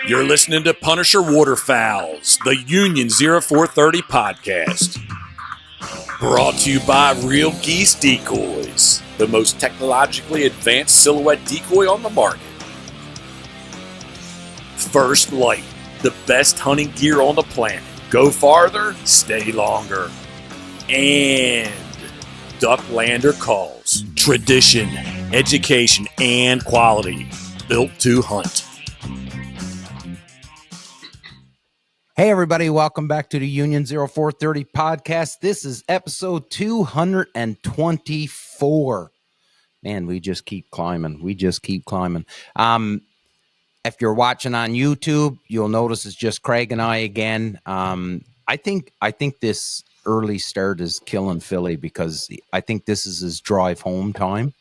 You're listening to Punisher Waterfowls, the Union 0430 podcast. Brought to you by Real Geese Decoys, the most technologically advanced silhouette decoy on the market. First Light, the best hunting gear on the planet. Go farther, stay longer. And Ducklander Calls, tradition, education, and quality. Built to hunt. Hey, everybody. Welcome back to the Union 0430 podcast. This is episode 224. Man, we just keep climbing. If you're watching on YouTube, you'll notice it's just Craig and I again. I think this early start is killing Philly because I think this is his drive home time.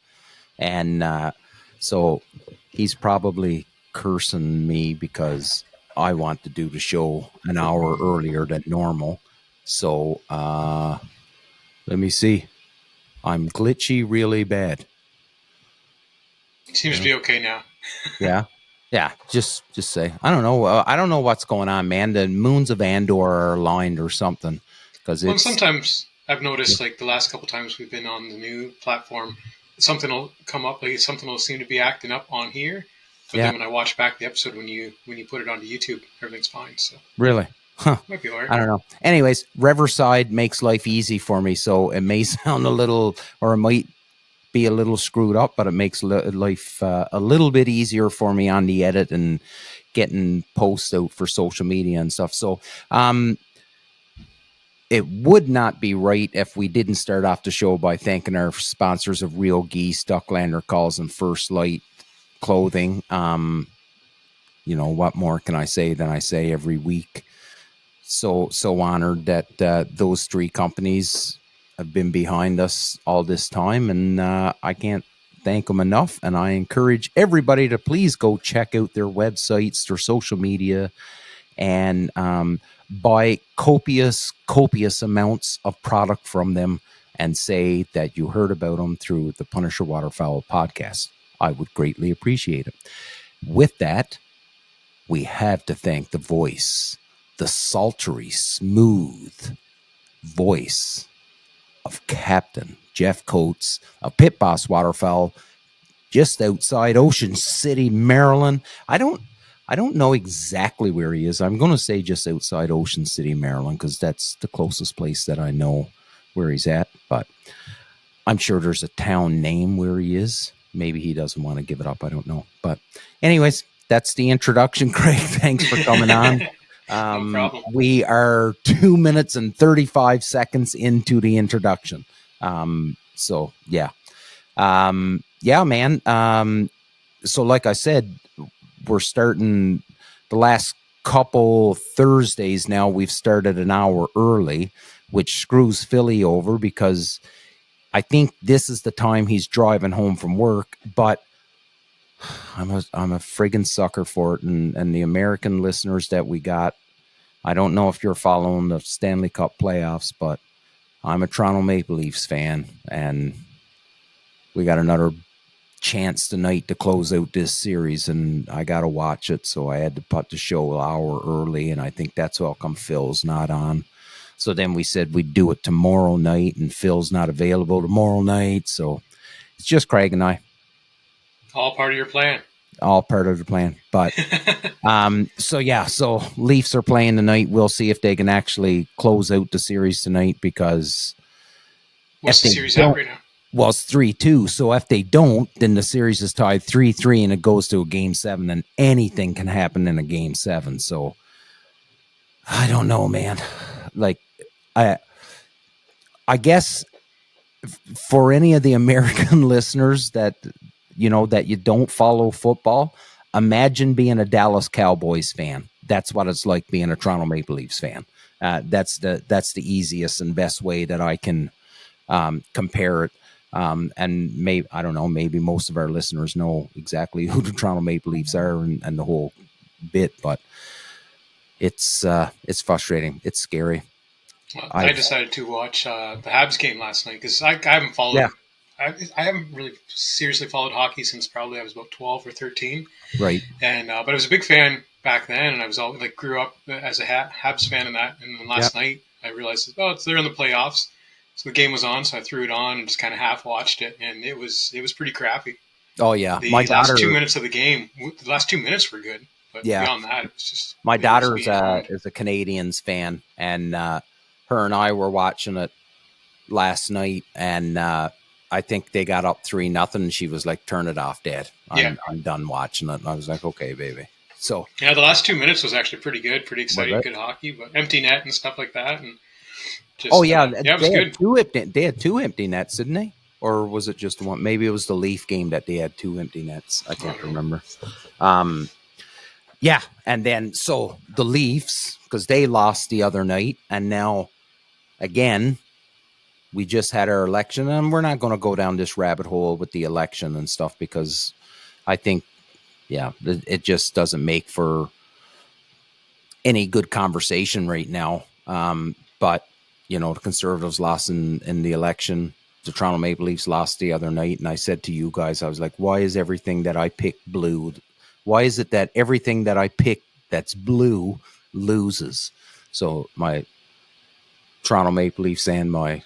And so he's probably cursing me because I want to do the show an hour earlier than normal. So let me see. I'm glitchy really bad. Seems to be okay now. Yeah. Just say. I don't know. I don't know what's going on, man. The moons of Andor are aligned or something. Well, sometimes I've noticed, like the last couple times we've been on the new platform, something will come up, like something will seem to be acting up on here. But then when I watch back the episode, when you put it onto YouTube, everything's fine. So really, might be all right. I don't know. Anyways, Riverside makes life easy for me, so it may sound a little, or it might be a little screwed up, but it makes life a little bit easier for me on the edit and getting posts out for social media and stuff. So, it would not be right if we didn't start off the show by thanking our sponsors of Real Geese, Ducklander Calls, and First Light Clothing. You know, what more can I say than I say every week? So honored that those three companies have been behind us all this time, and I can't thank them enough. And I encourage everybody to please go check out their websites, their social media, and buy copious amounts of product from them and say that you heard about them through the Punisher Waterfowl podcast. I would greatly appreciate it. With that, we have to thank the voice, the sultry, smooth voice of Captain Jeff Coates of Pit Boss Waterfowl, just outside Ocean City, Maryland. I don't know exactly where he is. I'm going to say just outside Ocean City, Maryland, because that's the closest place that I know where he's at. But I'm sure there's a town name where he is. Maybe he doesn't want to give it up. I don't know. But anyways, that's the introduction, Craig. Thanks for coming on. No problem. We are 2 minutes and 35 seconds into the introduction. So, yeah. Yeah, man. So like I said, we're starting the last couple Thursdays now. We've started an hour early, which screws Philly over because I think this is the time he's driving home from work, but I'm a friggin' sucker for it. And the American listeners that we got, I don't know if you're following the Stanley Cup playoffs, but I'm a Toronto Maple Leafs fan, and we got another chance tonight to close out this series, and I got to watch it. So I had to put the show an hour early, and I think that's how come Phil's not on. So then we said we'd do it tomorrow night, and Phil's not available tomorrow night. So it's just Craig and I. All part of your plan. All part of the plan. But so Leafs are playing tonight. We'll see if they can actually close out the series tonight, because what's the series at right now? Well, it's 3-2. So if they don't, then the series is tied 3-3 and it goes to a game 7, and anything can happen in a game 7. So I don't know, man. Like, I guess for any of the American listeners that, you know, that you don't follow football, imagine being a Dallas Cowboys fan. That's what it's like being a Toronto Maple Leafs fan. That's the easiest and best way that I can compare it. And maybe, I don't know, maybe most of our listeners know exactly who the Toronto Maple Leafs are and the whole bit, but it's frustrating. It's scary. Well, I decided to watch the Habs game last night because I haven't followed. Yeah. I haven't really seriously followed hockey since probably I was about 12 or 13. Right. And but I was a big fan back then, and I was all like grew up as a Habs fan and that. And then last night I realized, they're in the playoffs, so the game was on, so I threw it on and just kind of half watched it, and it was pretty crappy. Oh yeah, The my last daughter. 2 minutes of the game, the last 2 minutes were good, but beyond that, it was just my daughter is beyond. a Canadians fan, and her and I were watching it last night, and I think they got up 3-0, and she was like, "Turn it off, Dad. I'm done watching it." And I was like, "Okay, baby." So the last 2 minutes was actually pretty good, pretty exciting, good hockey, but empty net and stuff like that, and just, it was good. They had 2 empty nets, didn't they? Or was it just one? Maybe it was the Leaf game that they had 2 empty nets. I can't remember. Yeah, and then so the Leafs, because they lost the other night, and now again, we just had our election, and we're not going to go down this rabbit hole with the election and stuff, because I think, it just doesn't make for any good conversation right now. But, the Conservatives lost in the election. The Toronto Maple Leafs lost the other night, and I said to you guys, I was like, why is everything that I pick blue? Why is it that everything that I pick that's blue loses? So my Toronto Maple Leafs and my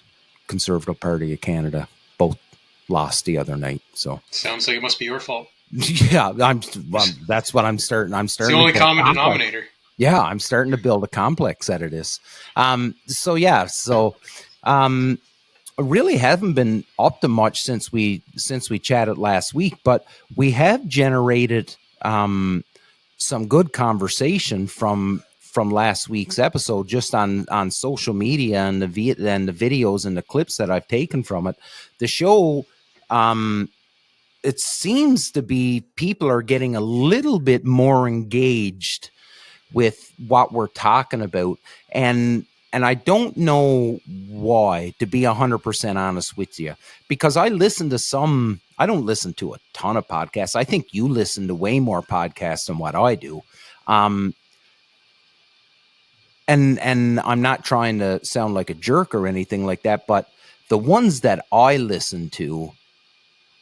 Conservative Party of Canada both lost the other night. So sounds like it must be your fault. Yeah, that's what I'm starting. It's the only common denominator. Yeah, I'm starting to build a complex out of this. Really haven't been up to much since we chatted last week, but we have generated some good conversation from last week's episode, just on social media and the videos and the clips that I've taken from it. The show, it seems to be people are getting a little bit more engaged with what we're talking about, and I don't know why, to be 100% honest with you, because I listen to some. I don't listen to a ton of podcasts. I think you listen to way more podcasts than what I do. And I'm not trying to sound like a jerk or anything like that, but the ones that I listen to,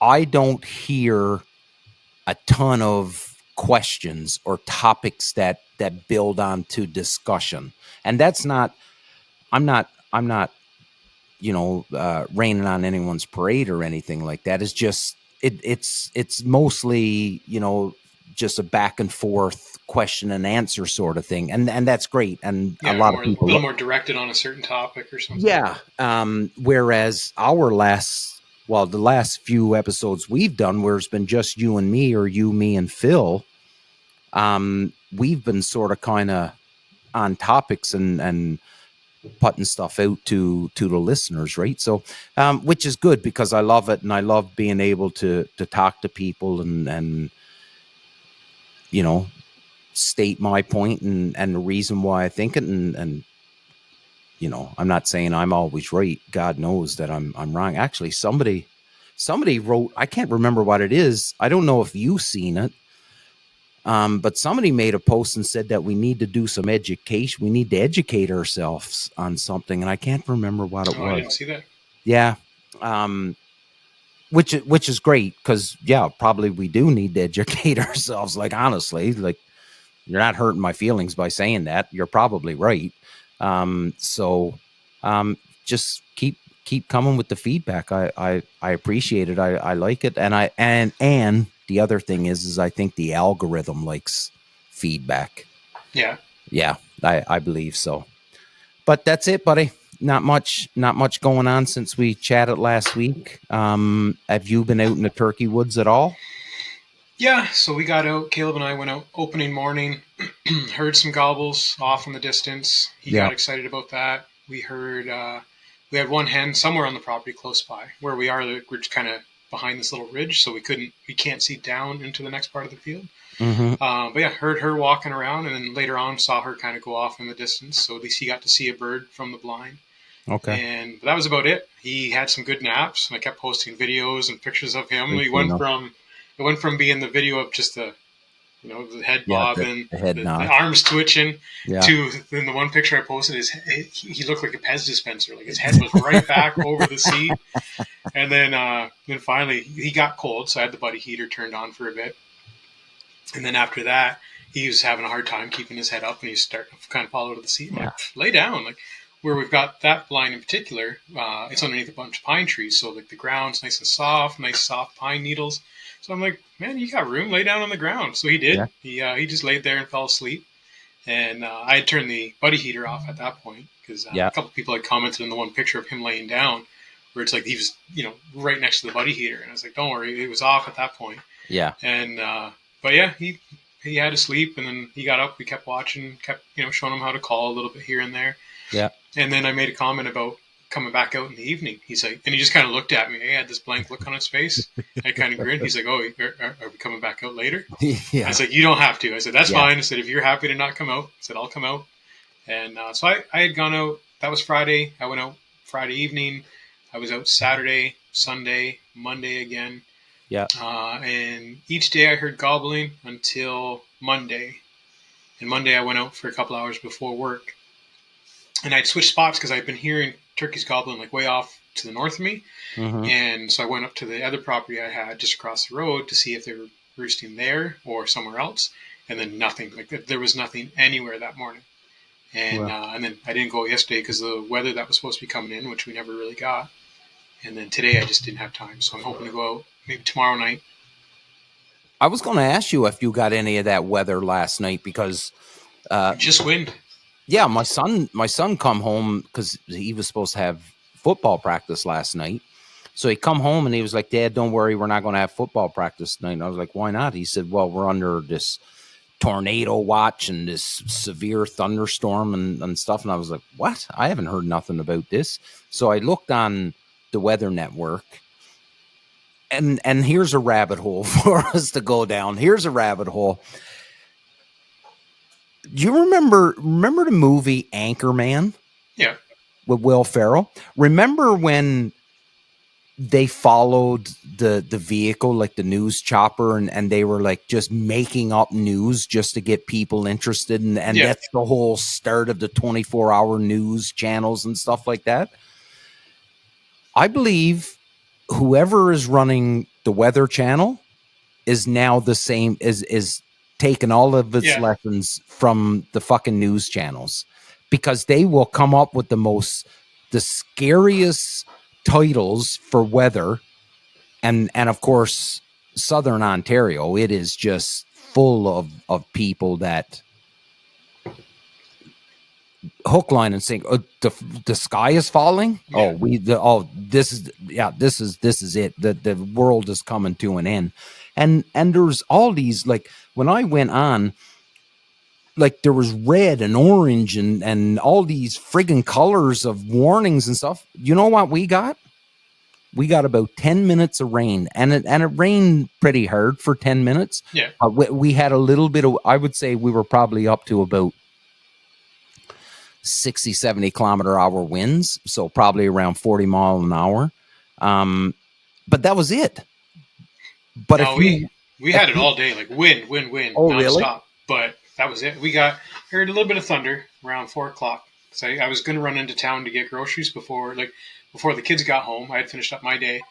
I don't hear a ton of questions or topics that build on to discussion. And that's not, I'm not, raining on anyone's parade or anything like that. It's just, it's mostly, just a back and forth question and answer sort of thing. And that's great. And a lot of people, a little more directed on a certain topic or something. Yeah. Whereas the last few episodes we've done, where it's been just you and me, or you, me, and Phil, we've been sort of kind of on topics and putting stuff out to the listeners, right? So, which is good, because I love it, and I love being able to talk to people and state my point and the reason why I think it, and I'm not saying I'm always right. God knows that I'm wrong. Actually, somebody wrote, I can't remember what it is. I don't know if you've seen it. But somebody made a post and said that we need to do some education. We need to educate ourselves on something, and I can't remember what it was. I didn't see that. Yeah. Which is great, because probably we do need to educate ourselves. Like, honestly, like, you're not hurting my feelings by saying that. You're probably right. Just keep coming with the feedback. I appreciate it. I like it. And the other thing is I think the algorithm likes feedback. Yeah. Yeah, I believe so. But that's it, buddy. Not much going on since we chatted last week. Have you been out in the turkey woods at all? Yeah, so we got out. Caleb and I went out opening morning, heard some gobbles off in the distance. He got excited about that. We heard, we had one hen somewhere on the property close by where we are. We're just kind of behind this little ridge, so we can't see down into the next part of the field. Mm-hmm. But yeah, heard her walking around, and then later on saw her kind of go off in the distance. So at least he got to see a bird from the blind. Okay. And that was about it. He had some good naps, and I kept posting videos and pictures of him. It went from being the video of just the head bobbing, the arms twitching, to then the one picture I posted is he looked like a Pez dispenser. Like, his head was right back over the seat. And then finally he got cold, so I had the buddy heater turned on for a bit. And then after that, he was having a hard time keeping his head up, and he's starting to kind of fall out of the seat. I'm Yeah. like, lay down. Like where we've got that blind in particular, it's underneath a bunch of pine trees, so like the ground's nice and soft, nice soft pine needles. So I'm like, man, you got room, lay down on the ground. So he did. Yeah. He just laid there and fell asleep. And I had turned the buddy heater off at that point because Yeah. a couple people had commented in the one picture of him laying down, where it's like he was, right next to the buddy heater, and I was like, don't worry, it was off at that point. Yeah. And but yeah, he had to sleep, and then he got up. We kept watching, kept showing him how to call a little bit here and there. Yeah. And then I made a comment about coming back out in the evening. He's like, and he just kind of looked at me. He had this blank look on his face. I kind of grinned. He's like, oh, are we coming back out later? Yeah. I was like, you don't have to. I said, that's fine. I said, if you're happy to not come out, I said, I'll come out. And so I had gone out. That was Friday. I went out Friday evening. I was out Saturday, Sunday, Monday again. Yeah. And each day I heard gobbling until Monday. And Monday I went out for a couple hours before work. And I'd switched spots because I'd been hearing turkeys gobbling like way off to the north of me. Mm-hmm. And so I went up to the other property I had just across the road to see if they were roosting there or somewhere else. And then nothing. Like there was nothing anywhere that morning. And Wow. and then I didn't go yesterday because the weather that was supposed to be coming in, which we never really got. And then today I just didn't have time. So I'm hoping to go out maybe tomorrow night. I was going to ask you if you got any of that weather last night because Just wind. yeah, my son come home because he was supposed to have football practice last night. So he come home and he was like, Dad, don't worry, we're not going to have football practice tonight. And I was like, why not? He said, well, we're under this tornado watch and this severe thunderstorm and stuff. And I was like, what? I haven't heard nothing about this. So I looked on the Weather Network. And here's a rabbit hole for us to go down. Here's a rabbit hole. Do you remember the movie Anchorman? Yeah. With Will Ferrell? Remember when they followed the vehicle, like the news chopper, and they were like just making up news just to get people interested, and that's the whole start of the 24-hour news channels and stuff like that? I believe whoever is running the Weather Channel is now the same, is taking all of its lessons from the fucking news channels, because they will come up with the scariest titles for weather. And of course, Southern Ontario, it is just full of people that hook, line, and sinker. The sky is falling. Yeah. This is it. The world is coming to an end. And there's all these, like, when I went on, like, there was red and orange and all these friggin' colors of warnings and stuff. You know what we got? We got about 10 minutes of rain, and it rained pretty hard for 10 minutes. Yeah. We had a little bit of, I would say we were probably up to about 60, 70 kilometer hour winds. So probably around 40 miles an hour. But that was it. But no, we had it all day, like wind, oh, nonstop. really? But that was it. Heard a little bit of thunder around 4 o'clock. So I was going to run into town to get groceries before the kids got home. I had finished up my day.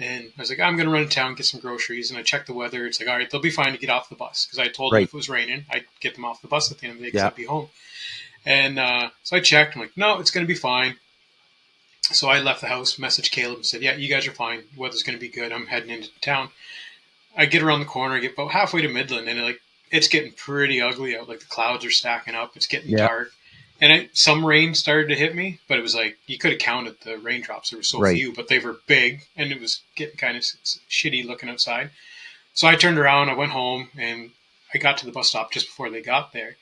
And I was like, I'm going to run into town, get some groceries. And I checked the weather. It's like, all right, they'll be fine to get off the bus. Because I told them if it was raining, I'd get them off the bus at the end of the day because I'd be home. And so I checked. I'm like, no, it's going to be fine. So I left the house, messaged Caleb and said, yeah, you guys are fine. The weather's going to be good. I'm heading into town. I get around the corner, I get about halfway to Midland, and it's getting pretty ugly out. Like the clouds are stacking up. It's getting dark. And some rain started to hit me, but it was like you could have counted the raindrops. There were so few, but they were big, and it was getting kind of shitty looking outside. So I turned around, I went home, and I got to the bus stop just before they got there.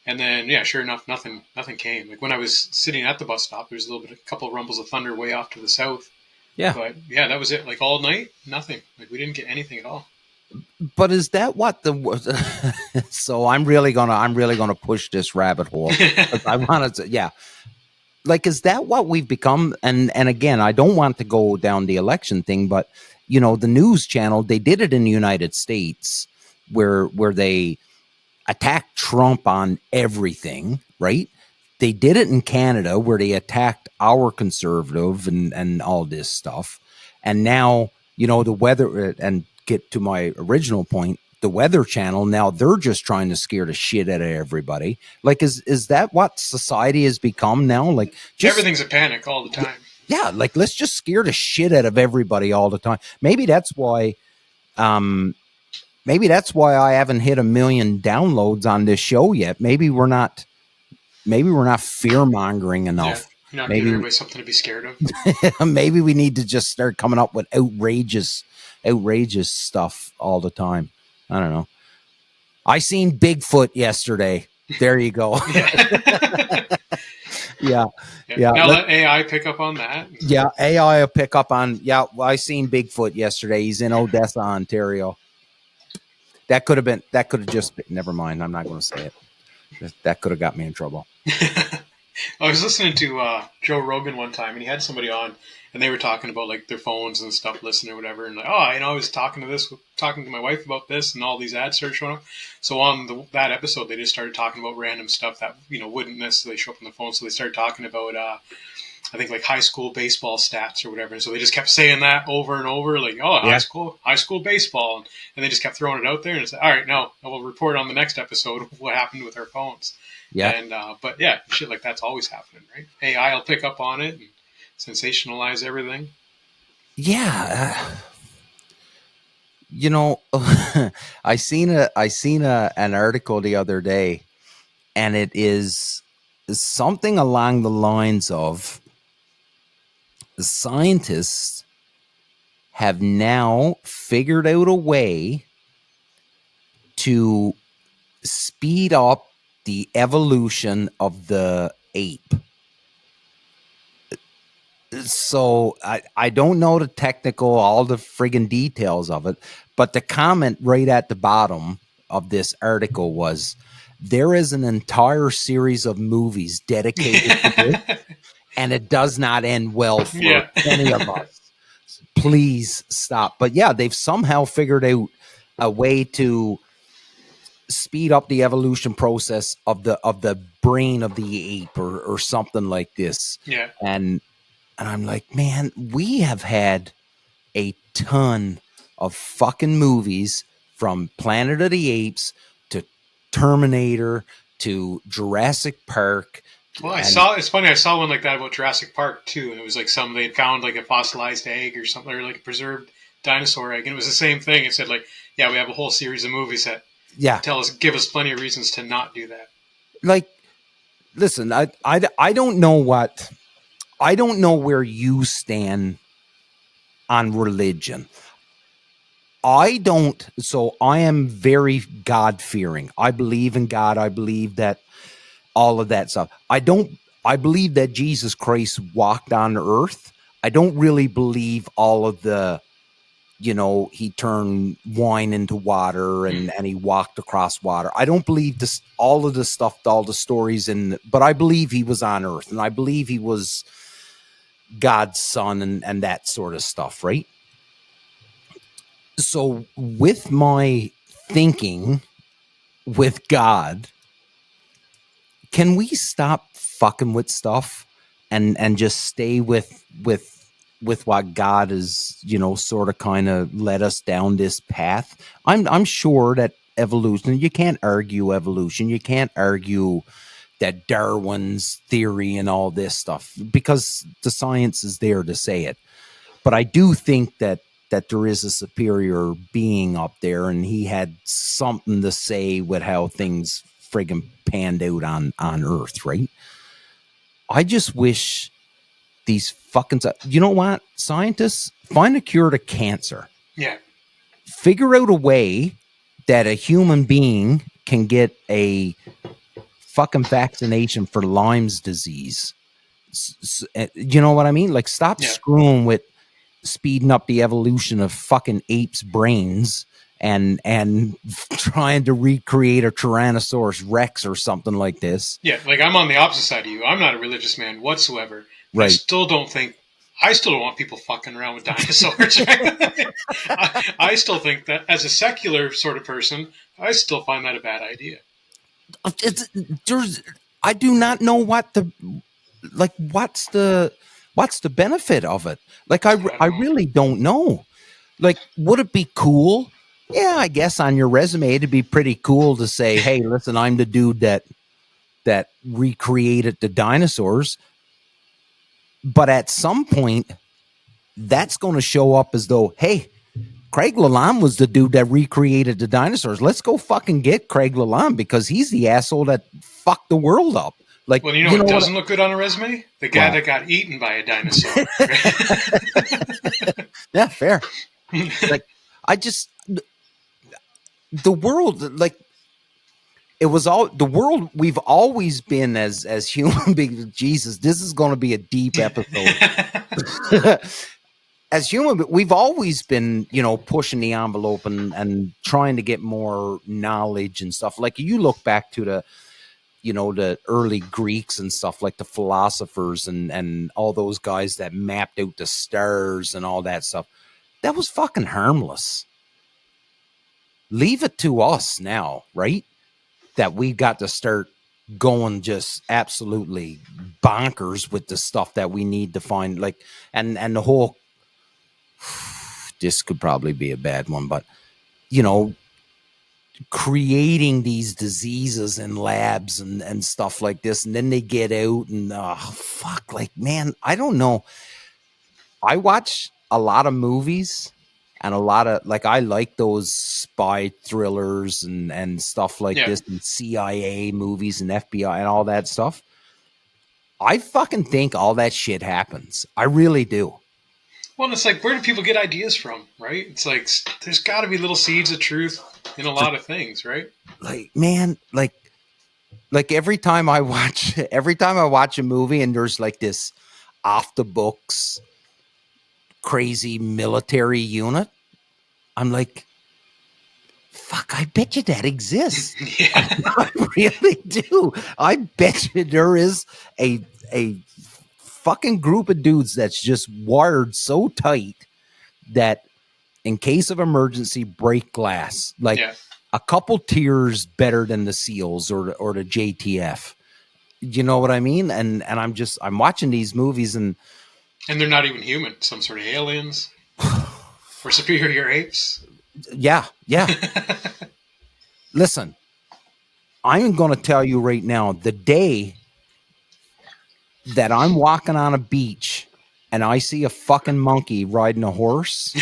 And then, sure enough, nothing came. Like when I was sitting at the bus stop, there was a couple of rumbles of thunder way off to the south. Yeah. But that was it. Like all night, nothing. Like we didn't get anything at all. But is that what so I'm really gonna push this rabbit hole. I wanted to, like, is that what we've become? And again, I don't want to go down the election thing, but the news channel, they did it in the United States where they attacked Trump on everything, right? They did it in Canada where they attacked our conservative and all this stuff. And now, the weather, and get to my original point, the Weather Channel, now they're just trying to scare the shit out of everybody. Like, is that what society has become now? Like, just Everything's a panic all the time. yeah, like let's just scare the shit out of everybody all the time. Maybe that's why I haven't hit 1 million downloads on this show yet. Maybe we're not fear mongering enough. You're not Maybe giving everybody something to be scared of. maybe we need to just start coming up with outrageous stuff all the time. I don't know. I seen Bigfoot yesterday. There you go. Yeah. Now let AI pick up on that. Yeah, AI will pick up on. Yeah, I seen Bigfoot yesterday. He's in Odessa, Ontario. That could have just been, never mind. I'm not going to say it. That could have got me in trouble. I was listening to Joe Rogan one time, and he had somebody on, and they were talking about like their phones and stuff, listening or whatever, and like, I was talking to my wife about this, and all these ads started showing up. So on that episode, they just started talking about random stuff that wouldn't necessarily show up on the phone. So they started talking about I think like high school baseball stats or whatever. And so they just kept saying that over and over, like, high school baseball. And they just kept throwing it out there. And it's like, all right, no, we'll report on the next episode of what happened with our phones. Yeah. And, but yeah, shit like that's always happening, right? AI will pick up on it and sensationalize everything. Yeah. I seen an article the other day, and it is something along the lines of, the scientists have now figured out a way to speed up the evolution of the ape. So I don't know all the friggin' details of it, but the comment right at the bottom of this article was, there is an entire series of movies dedicated to this, and it does not end well for any of us. Please stop. But yeah, they've somehow figured out a way to speed up the evolution process of the brain of the ape or something like this. Yeah. And I'm like, man, we have had a ton of fucking movies, from Planet of the Apes to Terminator to Jurassic Park. Well, it's funny, I saw one like that about Jurassic Park too, and it was like they had found like a fossilized egg or something, or like a preserved dinosaur egg, and it was the same thing. It said like, we have a whole series of movies that give us plenty of reasons to not do that. Like, listen, I don't know where you stand on religion. I am very God-fearing. I believe in God. I believe that all of that stuff. I believe that Jesus Christ walked on earth. I don't really believe all of the, he turned wine into water and he walked across water. I don't believe all of the stuff, all the stories, but I believe he was on earth, and I believe he was God's son and that sort of stuff, right? So with my thinking with God, can we stop fucking with stuff and just stay with what God is, sort of kind of led us down this path? I'm sure that evolution, you can't argue evolution. You can't argue that Darwin's theory and all this stuff, because the science is there to say it. But I do think that there is a superior being up there, and he had something to say with how things friggin' panned out on Earth, right? I just wish these fucking, you know what, scientists, find a cure to cancer. Yeah. Figure out a way that a human being can get a fucking vaccination for Lyme's disease. You know what I mean? Like, stop screwing with speeding up the evolution of fucking apes' brains and trying to recreate a Tyrannosaurus Rex or something like this. Yeah, like, I'm on the opposite side of you. I'm not a religious man whatsoever. Right. I still don't want people fucking around with dinosaurs. I still think that, as a secular sort of person, I still find that a bad idea. I do not know what's the benefit of it. Like, I really don't know. Like, would it be cool Yeah, I guess on your resume it'd be pretty cool to say, "Hey, listen, I'm the dude that recreated the dinosaurs." But at some point, that's going to show up as though, "Hey, Craig Lalonde was the dude that recreated the dinosaurs. Let's go fucking get Craig Lalonde because he's the asshole that fucked the world up." Like, Well, you know you know what what? doesn't look good on a resume? The guy Well, that got eaten by a dinosaur. yeah, fair. Like, I just the world, like, it was all the world we've always been as human beings. Jesus, this is going to be a deep episode. As human, we've always been, pushing the envelope and trying to get more knowledge and stuff. Like, you look back to the early Greeks and stuff, like the philosophers and all those guys that mapped out the stars and all that stuff. That was fucking harmless. Leave it to us now, right? That we got to start going just absolutely bonkers with the stuff that we need to find. Like, and the whole, this could probably be a bad one, but creating these diseases in labs and stuff like this, and then they get out and fuck, like, man, I don't know. I watch a lot of movies and a lot of, like, I like those spy thrillers and stuff like Yeah. this, and CIA movies and FBI and all that stuff. I fucking think all that shit happens. I really do. Well, it's like, where do people get ideas from, right? It's like, there's got to be little seeds of truth in a lot of things, right? Like, man, like every time I watch a movie and there's like this off the books crazy military unit, I'm like, fuck, I bet you that exists. Yeah. I really do. I bet you there is a fucking group of dudes that's just wired so tight that in case of emergency, break glass. Like, Yeah. a couple tiers better than the SEALs or the JTF. You know what I mean? And I'm watching these movies and they're not even human. Some sort of aliens or superior apes. yeah. Listen, I'm going to tell you right now, the day that I'm walking on a beach and I see a fucking monkey riding a horse,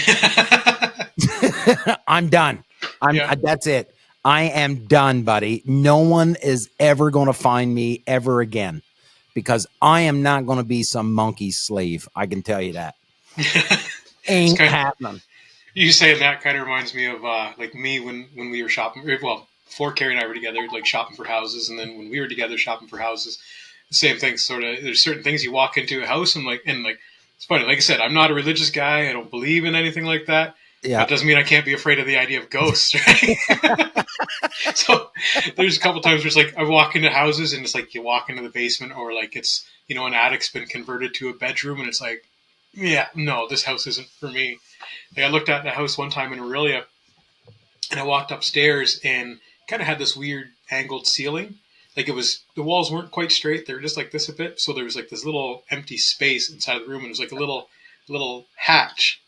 I'm done. That's it. I am done, buddy. No one is ever going to find me ever again because I am not going to be some monkey slave. I can tell you that. Ain't happening. You saying that kind of reminds me of like me when we were shopping. Well, before Carrie and I were together, like shopping for houses, and then when we were together shopping for houses, the same thing. Sort of, there's certain things you walk into a house and it's funny. Like I said, I'm not a religious guy. I don't believe in anything like that. Yeah. That doesn't mean I can't be afraid of the idea of ghosts, right? So there's a couple times where it's like I walk into houses and it's like you walk into the basement, or like it's an attic's been converted to a bedroom, and it's like, yeah, no, this house isn't for me. Like I looked at the house one time in Aurelia, and I walked upstairs and kind of had this weird angled ceiling. Like the walls weren't quite straight; they were just like this a bit. So there was like this little empty space inside the room, and it was like a little hatch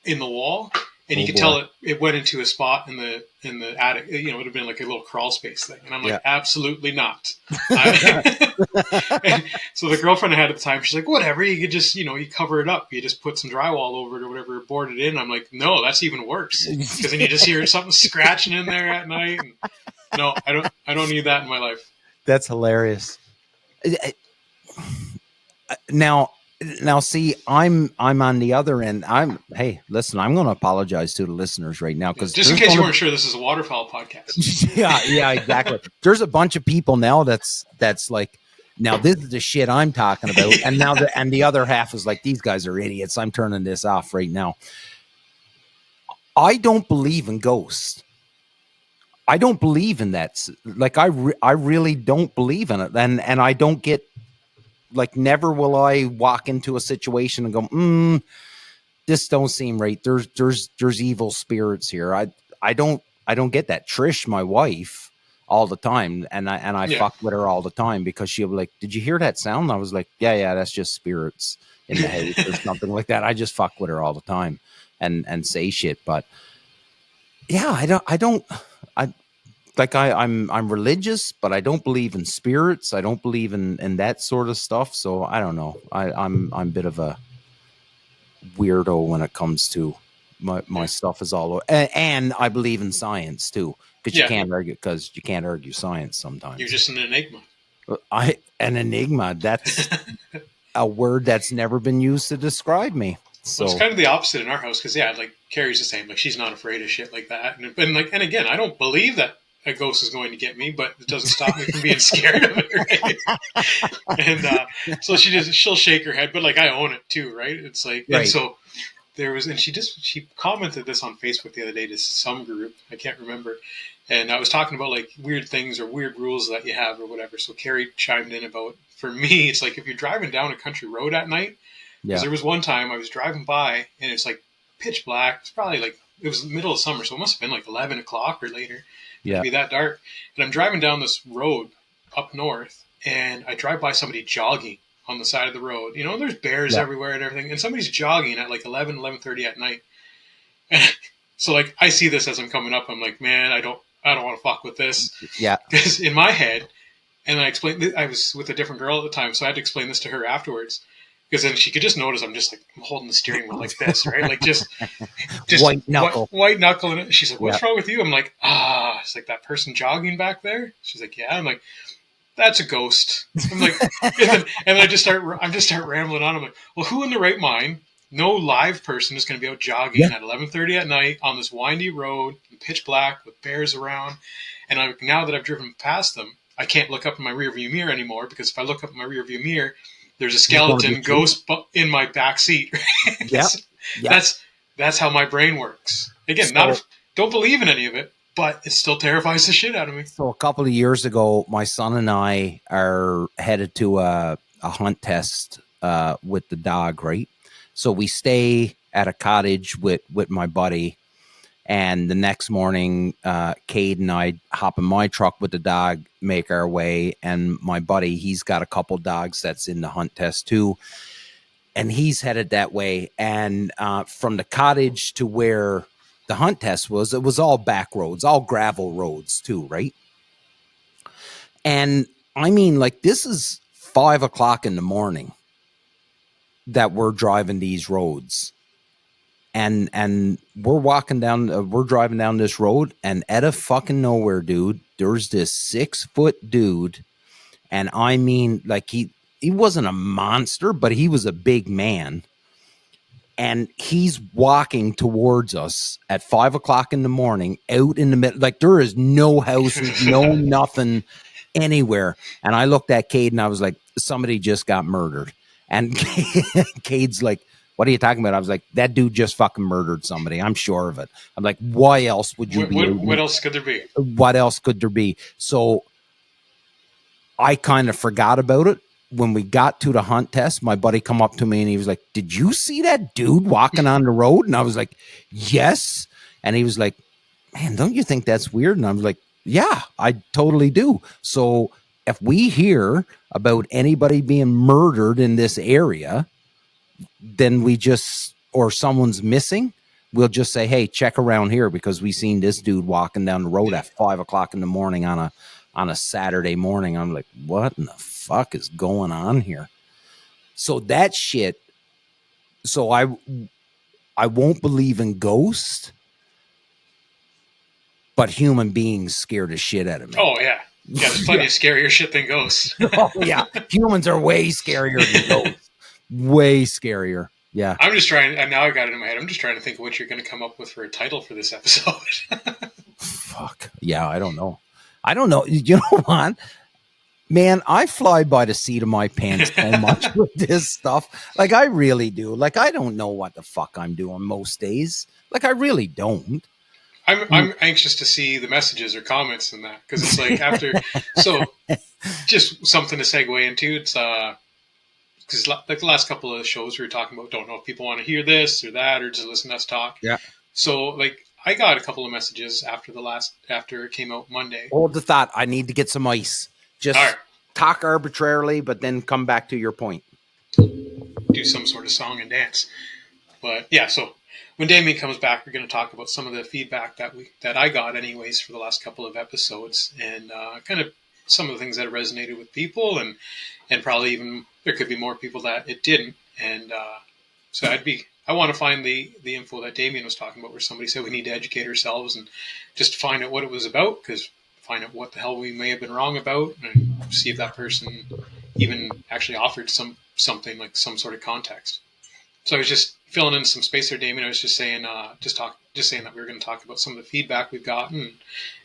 in the wall, and you could tell it went into a spot in the attic. It would have been like a little crawl space thing, and I'm like, absolutely not. And so the girlfriend I had at the time, she's like, whatever, you could just you cover it up, you just put some drywall over it or whatever, board it in. I'm like, no, that's even worse, because then you just hear something scratching in there at night. And no, I don't need that in my life. That's hilarious. Now, see, I'm on the other end. Hey, listen, I'm going to apologize to the listeners right now, because just in case you weren't sure, this is a Waterfowl podcast. yeah, exactly. There's a bunch of people now that's like, now this is the shit I'm talking about, and now the other half is like, these guys are idiots. I'm turning this off right now. I don't believe in ghosts. I don't believe in that. Like, I really don't believe in it, and I don't get. Like, never will I walk into a situation and go, this don't seem right. There's evil spirits here. I don't get that. Trish, my wife, all the time, and I fuck with her all the time, because she'll be like, did you hear that sound? And I was like, yeah, that's just spirits in the house or something like that. I just fuck with her all the time and say shit. But Yeah, I'm religious, but I don't believe in spirits. I don't believe in that sort of stuff. So I don't know. I'm a bit of a weirdo when it comes to my Yeah. stuff is all over. And I believe in science too, because Yeah. you can't argue science You're sometimes. just an enigma. An enigma, that's a word that's never been used to describe me. Well, it's So kind of the opposite in our house because yeah, like Carrie's the same. Like she's not afraid of shit like that, and again, I don't believe that a ghost is going to get me, but it doesn't stop me from being scared of it, right? And so she'll shake her head, but like I own it too, right? It's like, and right. so there was, and she commented this on Facebook the other day to some group, I can't remember, and I was talking about like weird things or weird rules that you have or whatever. So Carrie chimed in about, for me, it's like if you're driving down a country road at night, because Yeah. there was one time I was driving by and it's like pitch black. It's probably like it was the middle of summer, so it must have been like 11 o'clock or later for it to Yeah. be that dark. And I'm driving down this road up north, and I drive by somebody jogging on the side of the road. You know, there's bears Yeah. everywhere and everything, and somebody's jogging at like 11:30 at night. And so like I see this as I'm coming up. I'm like, man, I don't want to fuck with this Yeah. because in my head, and I explained, I was with a different girl at the time, so I had to explain this to her afterwards. Because then she could just notice I'm just like I'm holding the steering wheel like this, right? Like just White knuckle. white knuckling it. She's like, Yeah. "What's wrong with you?" I'm like, it's like that person jogging back there. She's like, "Yeah." I'm like, "That's a ghost." I'm like, and I just start rambling on. I'm like, "Well, who in the right mind? No live person is going to be out Yeah. jogging at 11:30 at night on this windy road, pitch black with bears around." And now that I've driven past them, I can't look up in my rearview mirror anymore because if I look up in my rearview mirror, there's a You're gonna be skeleton chased. ghost in my back seat. Yeah. Yeah. That's how my brain works. Again, So don't believe in any of it, but it still terrifies the shit out of me. So a couple of years ago, my son and I are headed to a hunt test with the dog, right? So we stay at a cottage with my buddy, and the next morning, Cade and I hop in my truck with the dog, make our way, and my buddy, he's got a couple dogs that's in the hunt test too, and he's headed that way. And from the cottage to where the hunt test was, it was all back roads, all gravel roads too, right? And I mean, like, this is 5 o'clock in the morning that we're driving these roads. And we're driving down this road, and out of fucking nowhere, dude, there's this 6-foot dude. And I mean, like, he wasn't a monster, but he was a big man. And he's walking towards us at 5 o'clock in the morning out in the middle. Like, there is no houses, no nothing anywhere. And I looked at Cade and I was like, somebody just got murdered. And Cade's like, what are you talking about? I was like, that dude just fucking murdered somebody. I'm sure of it. I'm like, why else would you be? What else could there be? What else could there be? So I kind of forgot about it. When we got to the hunt test, my buddy come up to me and he was like, did you see that dude walking on the road? And I was like, yes. And he was like, man, don't you think that's weird? And I was like, yeah, I totally do. So if we hear about anybody being murdered in this area, then or someone's missing, we'll just say, hey, check around here because we seen this dude walking down the road at 5 o'clock in the morning on a Saturday morning. I'm like, what in the fuck is going on here? So that shit. So I won't believe in ghosts, but human beings scare the shit out of me. Oh yeah, there's plenty of scarier shit than ghosts. Oh yeah, humans are way scarier than ghosts. Way scarier. Yeah. I'm just trying, and now I got it in my head. I'm just trying to think of what you're going to come up with for a title for this episode. Fuck. Yeah, I don't know. You know what? Man, I fly by the seat of my pants so much with this stuff. Like, I really do. Like, I don't know what the fuck I'm doing most days. Like, I really don't. I'm anxious to see the messages or comments in that because it's like so just something to segue into. It's because like the last couple of shows we were talking about, don't know if people want to hear this or that or just listen to us talk. Yeah. So like I got a couple of messages after it came out Monday. Hold the thought. I need to get some ice. Just talk arbitrarily, but then come back to your point. Do some sort of song and dance. But yeah, so when Damien comes back, we're going to talk about some of the feedback that I got, anyways, for the last couple of episodes, and kind of some of the things that resonated with people, and probably even there could be more people that it didn't. And so I want to find the info that Damien was talking about, where somebody said we need to educate ourselves and just find out what it was about, because find out what the hell we may have been wrong about, and see if that person even actually offered something like some sort of context. So I was just filling in some space there, Damien. I was just saying, just saying that we were going to talk about some of the feedback we've gotten,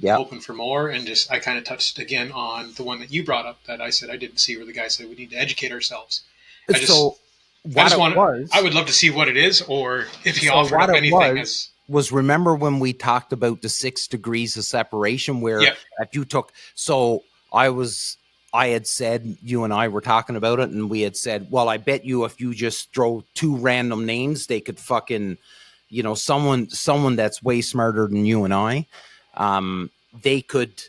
hoping for more, and just I kind of touched again on the one that you brought up that I said I didn't see, where the guy said we need to educate ourselves. I would love to see what it is, or if he offered up anything was remember when we talked about the 6 degrees of separation, where if you took, so I had said, you and I were talking about it, and we had said, well, I bet you if you just throw 2 random names, they could fucking, someone that's way smarter than you and I, they could,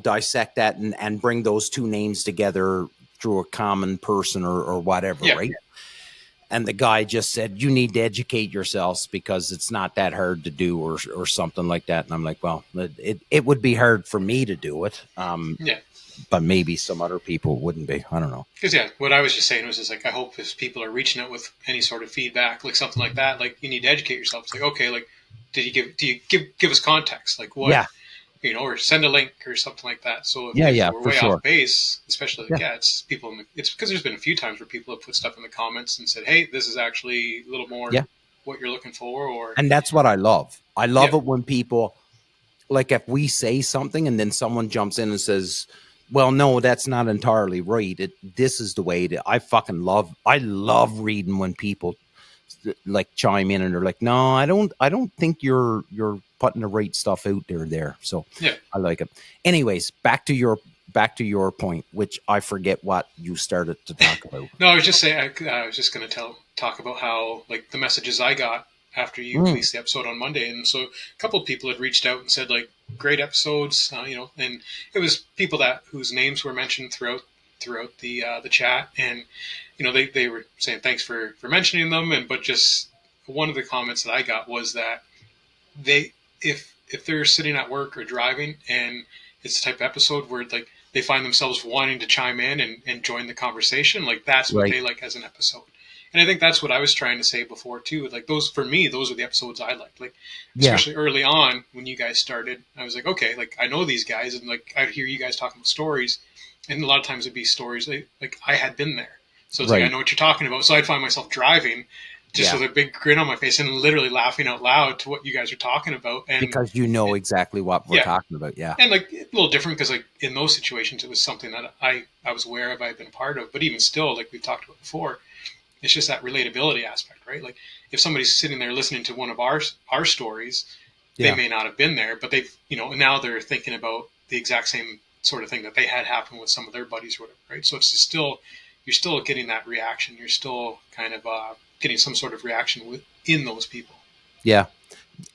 dissect that and bring those 2 names together through a common person or whatever, right? And the guy just said, you need to educate yourselves because it's not that hard to do, or something like that. And I'm like, well, it would be hard for me to do it. But maybe some other people wouldn't be. I don't know. Because what I was just saying was just like, I hope if people are reaching out with any sort of feedback, like something like that, like you need to educate yourself. It's like, okay, like do you give us context, like what, or send a link or something like that. So if we're way off base, especially it's people it's because there's been a few times where people have put stuff in the comments and said, hey, this is actually a little more what you're looking for, and that's what I love. I love it when people, like, if we say something and then someone jumps in and says, well, no, that's not entirely right. This is the way I fucking love. I love reading when people like chime in and they're like, no, I don't think you're putting the right stuff out there. So I like it. Anyways, back to your point, which I forget what you started to talk about. No, I was just saying, I was just going to talk about how, like, the messages I got after you released the episode on Monday. And so a couple of people had reached out and said, like, great episodes, and it was people whose names were mentioned throughout the chat. And, they were saying thanks for mentioning them. But just one of the comments that I got was that if they're sitting at work or driving and it's the type of episode where, like, they find themselves wanting to chime in and join the conversation, like, that's what they like as an episode. And I think that's what I was trying to say before too. Like, those, for me, those are the episodes I liked. Like, especially early on when you guys started, I was like, okay, like, I know these guys, and like, I'd hear you guys talking about stories, and a lot of times it'd be stories like I had been there. So it's like, I know what you're talking about. So I'd find myself driving just with a big grin on my face and literally laughing out loud to what you guys are talking about. And because exactly what we're talking about. Yeah. And like, a little different because, like, in those situations, it was something that I was aware of, I'd been a part of, but even still, like we've talked about before, it's just that relatability aspect, right? Like, if somebody's sitting there listening to one of our stories, they may not have been there, but they've, now they're thinking about the exact same sort of thing that they had happen with some of their buddies or whatever, right? So it's just you're still getting that reaction. You're still kind of getting some sort of reaction within those people. Yeah.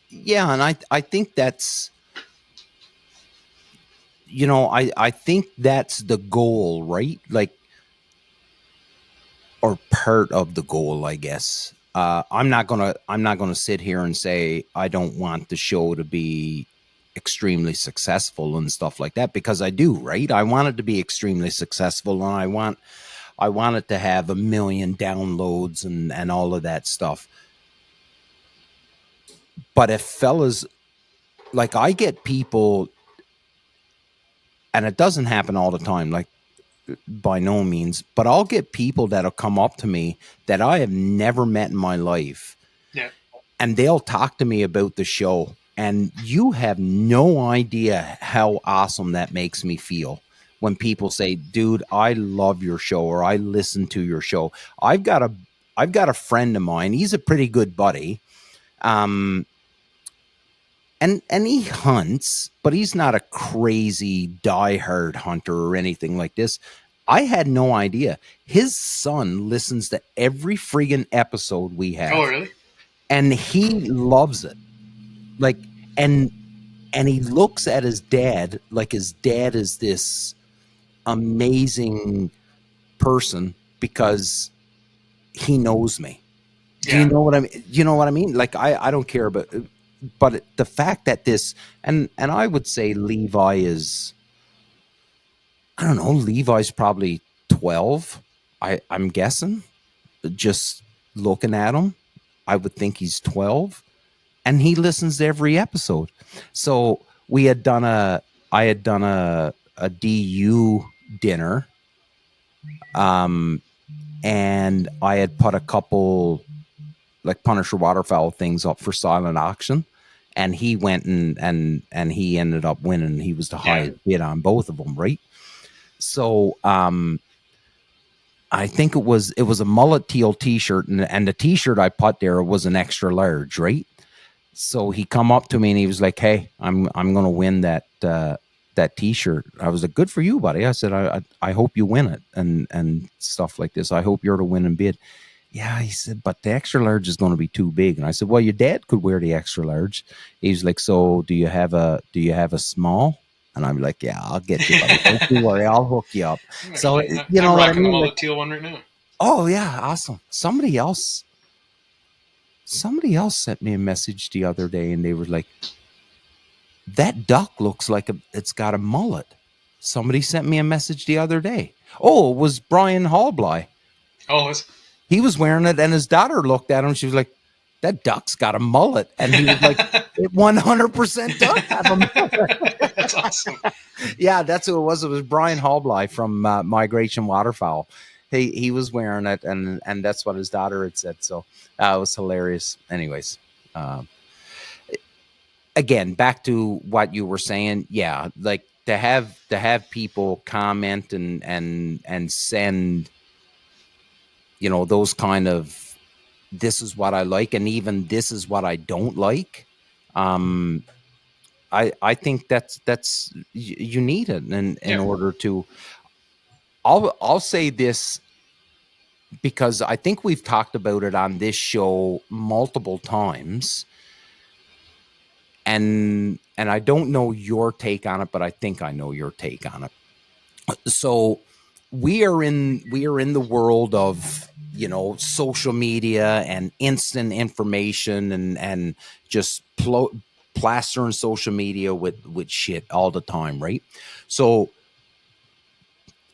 Yeah. And I think that's, I think that's the goal, right? Like, or part of the goal, I guess. I'm not gonna sit here and say I don't want the show to be extremely successful and stuff like that, because I do, right? I want it to be extremely successful, and I want it to have 1 million downloads and all of that stuff. But if fellas, like, I get people, and it doesn't happen all the time, like, by no means, but I'll get people that'll come up to me that I have never met in my life. Yeah. And they'll talk to me about the show, and you have no idea how awesome that makes me feel when people say, dude, I love your show, or I listen to your show. I've got a friend of mine. He's a pretty good buddy. And he hunts, but he's not a crazy diehard hunter or anything like this. I had no idea. His son listens to every friggin' episode we have. Oh, really? And he loves it. Like, and he looks at his dad like his dad is this amazing person because he knows me. Do you know what I mean? You know what I mean? Like I don't care, but the fact that this and I would say Levi is, I don't know, Levi's probably 12. I'm guessing, just looking at him, I would think he's 12, and he listens to every episode. So I had done a DU dinner, and I had put a couple like Punisher Waterfowl things up for silent auction, and he went and he ended up winning. He was the highest bid on both of them, right? So I think it was a mullet teal t-shirt, and the t-shirt I put there was an extra large, right? So he come up to me and he was like, "Hey, I'm gonna win that that t-shirt." I was like, "Good for you, buddy." I said, I hope you win it and stuff like this. I hope you're the winning bid. Yeah, he said, "But the extra large is going to be too big." And I said, "Well, your dad could wear the extra large." He's like, "So do you have a small?" And I'm like, "Yeah, I'll get you, buddy. Don't you worry, I'll hook you up." So Actually, you know I'm what I rocking the mean? mullet Like, teal one right now. oh yeah, awesome. Somebody else sent me a message the other day, and they were like, "That duck looks like it's got a mullet." Somebody sent me a message the other day. Oh, it was Brian Hallbly. Oh, He was wearing it, and his daughter looked at him. She was like, "That duck's got a mullet," and he was like, "It 100% does have a mullet." that's awesome. Yeah, that's who it was. It was Brian Hallbly from Migration Waterfowl. He was wearing it, and that's what his daughter had said. So it was hilarious. Anyways, again, back to what you were saying. Yeah, like to have people comment and send, you know, those kind of, this is what I like, and even this is what I don't like. I think that's you need it in order to. I'll say this because I think we've talked about it on this show multiple times, and I don't know your take on it, but I think I know your take on it. So we are in the world of, you know, social media and instant information and just plastering social media with shit all the time, right? So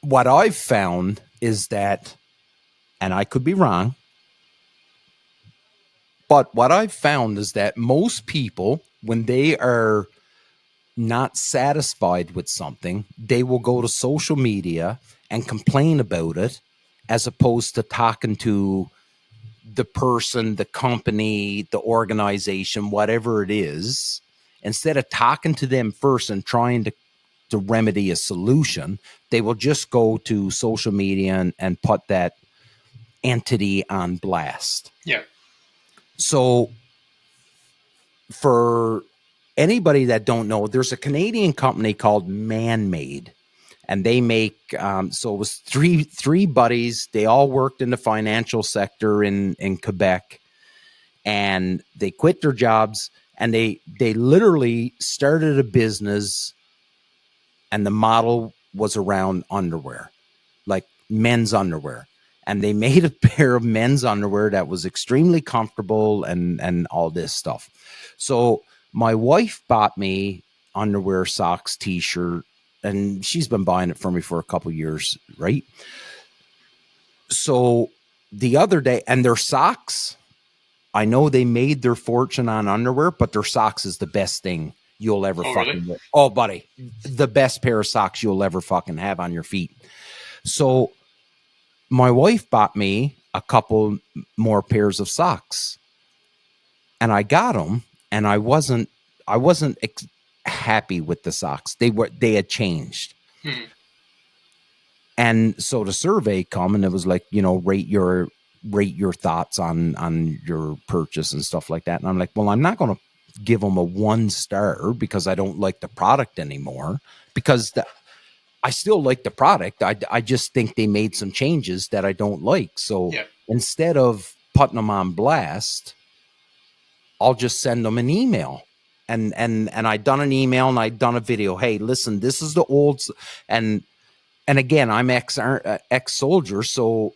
what I've found is that, and I could be wrong, but what I've found is that most people, when they are not satisfied with something, they will go to social media and complain about it, as opposed to talking to the person, the company, the organization, whatever it is. Instead of talking to them first and trying to remedy a solution, they will just go to social media and put that entity on blast. Yeah. So for anybody that don't know, there's a Canadian company called Man-Made, and they make so it was three buddies. They all worked in the financial sector in Quebec, and they quit their jobs, and they literally started a business, and the model was around underwear, like men's underwear. And they made a pair of men's underwear that was extremely comfortable and all this stuff. So my wife bought me underwear, socks, t-shirt, and she's been buying it for me for a couple years, right? So the other day, and their socks, I know they made their fortune on underwear, but their socks is the best thing you'll ever fucking wear. Oh, buddy, the best pair of socks you'll ever fucking have on your feet. So my wife bought me a couple more pairs of socks, and I got them, and I wasn't happy with the socks. They had changed. And so the survey come, and it was like, you know, rate your thoughts on your purchase and stuff like that. And I'm like, well, I'm not going to give them a 1 star because I don't like the product anymore, because I still like the product. I just think they made some changes that I don't like. So instead of putting them on blast, I'll just send them an email. And I done an email, and I done a video. Hey, listen, this is the old, and again, I'm ex-soldier, so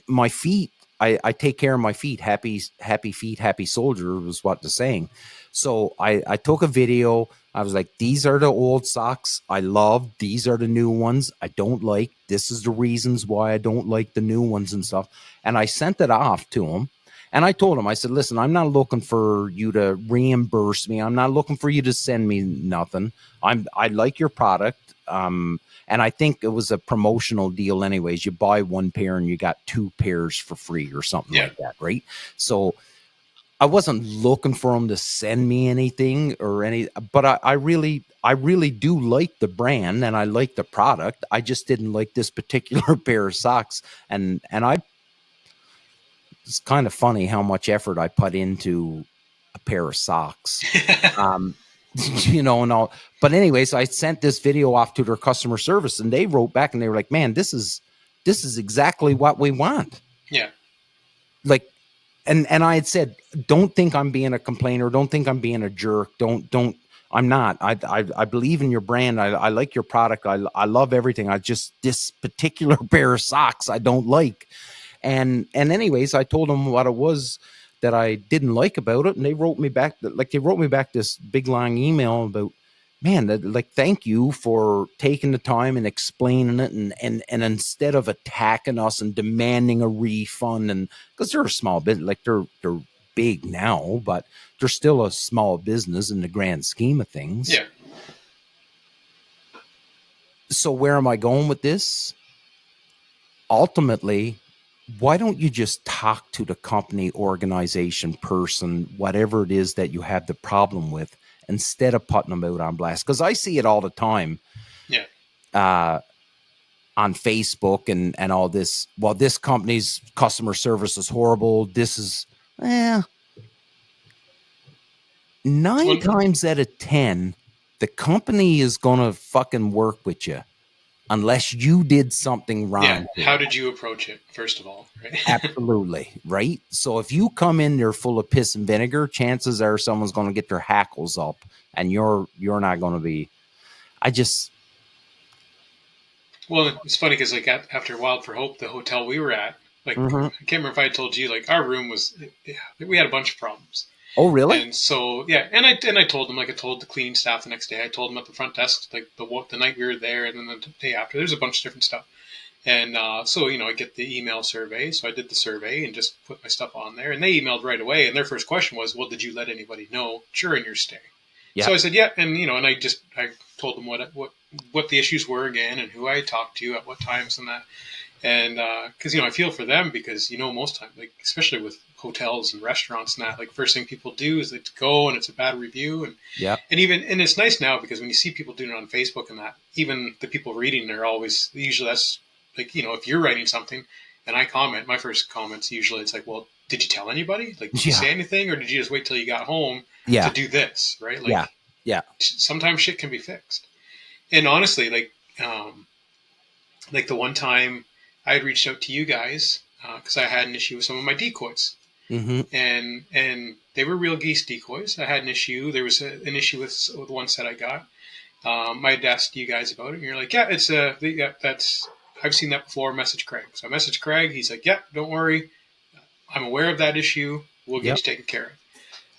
my feet, I take care of my feet. Happy feet, happy soldier was what the saying. So I took a video. I was like, these are the old socks I love. These are the new ones I don't like. This is the reasons why I don't like the new ones and stuff. And I sent it off to him. And I told him, I said, listen, I'm not looking for you to reimburse me. I'm not looking for you to send me nothing. I like your product. And I think it was a promotional deal anyways. You buy one pair and you got 2 pairs for free or something like that, right? So I wasn't looking for him to send me anything or any, but I really do like the brand and I like the product. I just didn't like this particular pair of socks. And it's kind of funny how much effort I put into a pair of socks. And all, but anyways, I sent this video off to their customer service and they wrote back and they were like, man, this is exactly what we want. Yeah. Like, and I had said, don't think I'm being a complainer. Don't think I'm being a jerk. I'm not. I believe in your brand. I like your product. I love everything. This particular pair of socks I don't like. And anyways, I told them what it was that I didn't like about it. And they wrote me back this big long email about, man, like, thank you for taking the time and explaining it. And instead of attacking us and demanding a refund, and because they're a small bit, like they're big now, but they're still a small business in the grand scheme of things. Yeah. So where am I going with this? Ultimately, why don't you just talk to the company, organization, person, whatever it is that you have the problem with, instead of putting them out on blast? Because I see it all the time. Yeah. On Facebook and all this. Well, this company's customer service is horrible. This is, 9 times out of 10, the company is going to fucking work with you. Unless you did something wrong. Yeah. How did you approach it, first of all? Right? Absolutely. Right. So if you come in there full of piss and vinegar, chances are someone's going to get their hackles up and you're not going to be. Well, it's funny because like after Wild for Hope, the hotel we were at, like, I can't remember if I told you, like, our room was, we had a bunch of problems. Oh, really? And so, yeah, and I told them, like, I told the cleaning staff the next day. I told them at the front desk, like, the night we were there, and then the day after. There's a bunch of different stuff. And so, I get the email survey. So I did the survey and just put my stuff on there. And they emailed right away. And their first question was, well, did you let anybody know during your stay? Yeah. So I said, yeah. And, and I told them what the issues were again and who I talked to at what times and that. And because, I feel for them because, most times, like, especially with hotels and restaurants and that, like, first thing people do is they go and it's a bad review. And and it's nice now because when you see people doing it on Facebook and that, even the people reading, they're always, usually that's like, if you're writing something and I comment, my first comment's usually, it's like, well, did you tell anybody? Like, did you say anything or did you just wait till you got home to do this? Right? Like, sometimes shit can be fixed. And honestly, like the one time I had reached out to you guys because I had an issue with some of my decoys. And they were real geese decoys. I had an issue. There was an issue with one set I got. I had asked you guys about it, and you're like, yeah, that's I've seen that before. Message Craig. So I messaged Craig. He's like, yeah, don't worry. I'm aware of that issue. We'll get you taken care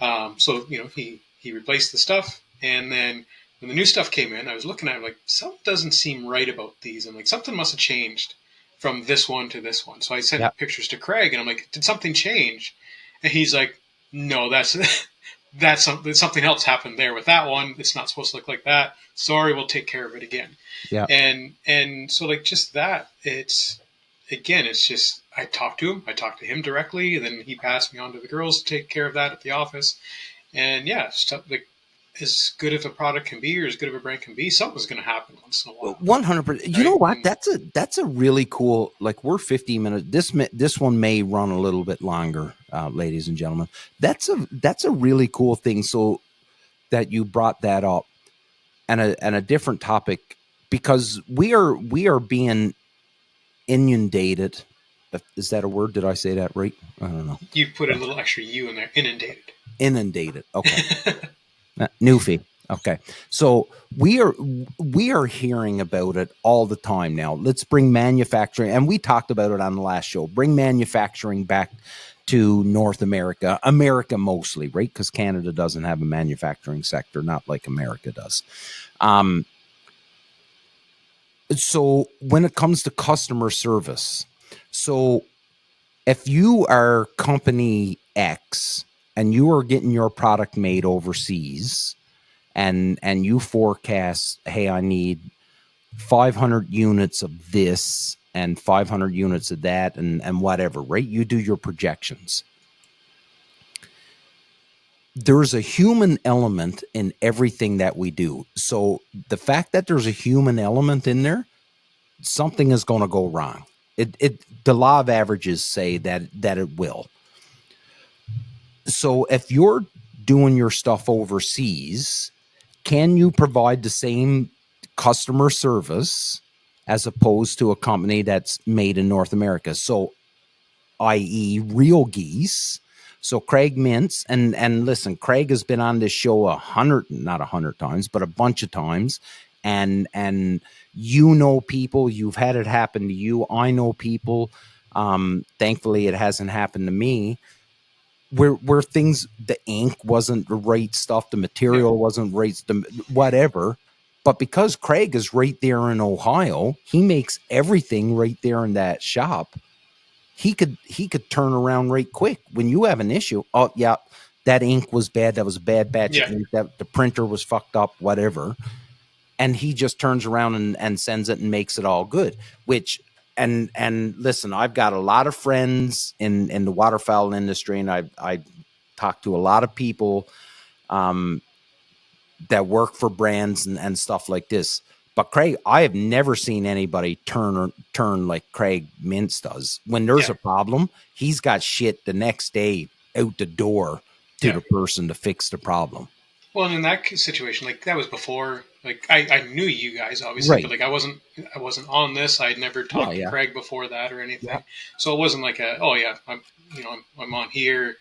of. So he replaced the stuff, and then when the new stuff came in, I was looking at it like, something doesn't seem right about these, and like something must have changed from this one to this one. So I sent pictures to Craig, and I'm like, did something change? And he's like, no, that's something else happened there with that one. It's not supposed to look like that. Sorry, we'll take care of it again. Yeah. And so like just that, it's just, I talked to him directly, and then he passed me on to the girls to take care of that at the office. And yeah, stuff like, as good of a product can be or as good of a brand can be, something's going to happen once in a while. 100%. Right? You know what? That's a really cool, like, we're 15 minutes. This one may run a little bit longer, ladies and gentlemen. That's a really cool thing. So that you brought that up, and a different topic, because we are being inundated. Is that a word? Did I say that right? I don't know. You put a little extra U in there. Inundated. Inundated. Okay. Newfie. Okay. So we are hearing about it all the time now. Let's bring manufacturing, and we talked about it on the last show. Bring manufacturing back to North America, America mostly, right? Because Canada doesn't have a manufacturing sector, not like America does. So when it comes to customer service, so if you are company X and you are getting your product made overseas, and you forecast, hey, I need 500 units of this and 500 units of that, and whatever, right? You do your projections. There's a human element in everything that we do. So the fact that there's a human element in there, something is going to go wrong. The law of averages say that it will. So if you're doing your stuff overseas, can you provide the same customer service as opposed to a company that's made in North America? So, i.e., real geese. So Craig Mintz, and listen, Craig has been on this show not 100 times, but a bunch of times. And you know people, you've had it happen to you. I know people. Thankfully, it hasn't happened to me. Where things, the ink wasn't the right stuff, the material wasn't right, whatever. But because Craig is right there in Ohio, he makes everything right there in that shop. He could turn around right quick. When you have an issue, oh yeah, that ink was bad. That was a bad batch of ink. That the printer was fucked up, whatever. And he just turns around and sends it and makes it all good. Which and listen, I've got a lot of friends in the waterfowl industry, and I talked to a lot of people that work for brands and stuff like this. But Craig, I have never seen anybody turn like Craig Mintz does. When there's a problem, he's got shit the next day out the door to the person to fix the problem. Well, and in that situation, like that was before, like I knew you guys obviously, but like I wasn't on this. I'd never talked to Craig before that or anything, so it wasn't like I'm on here,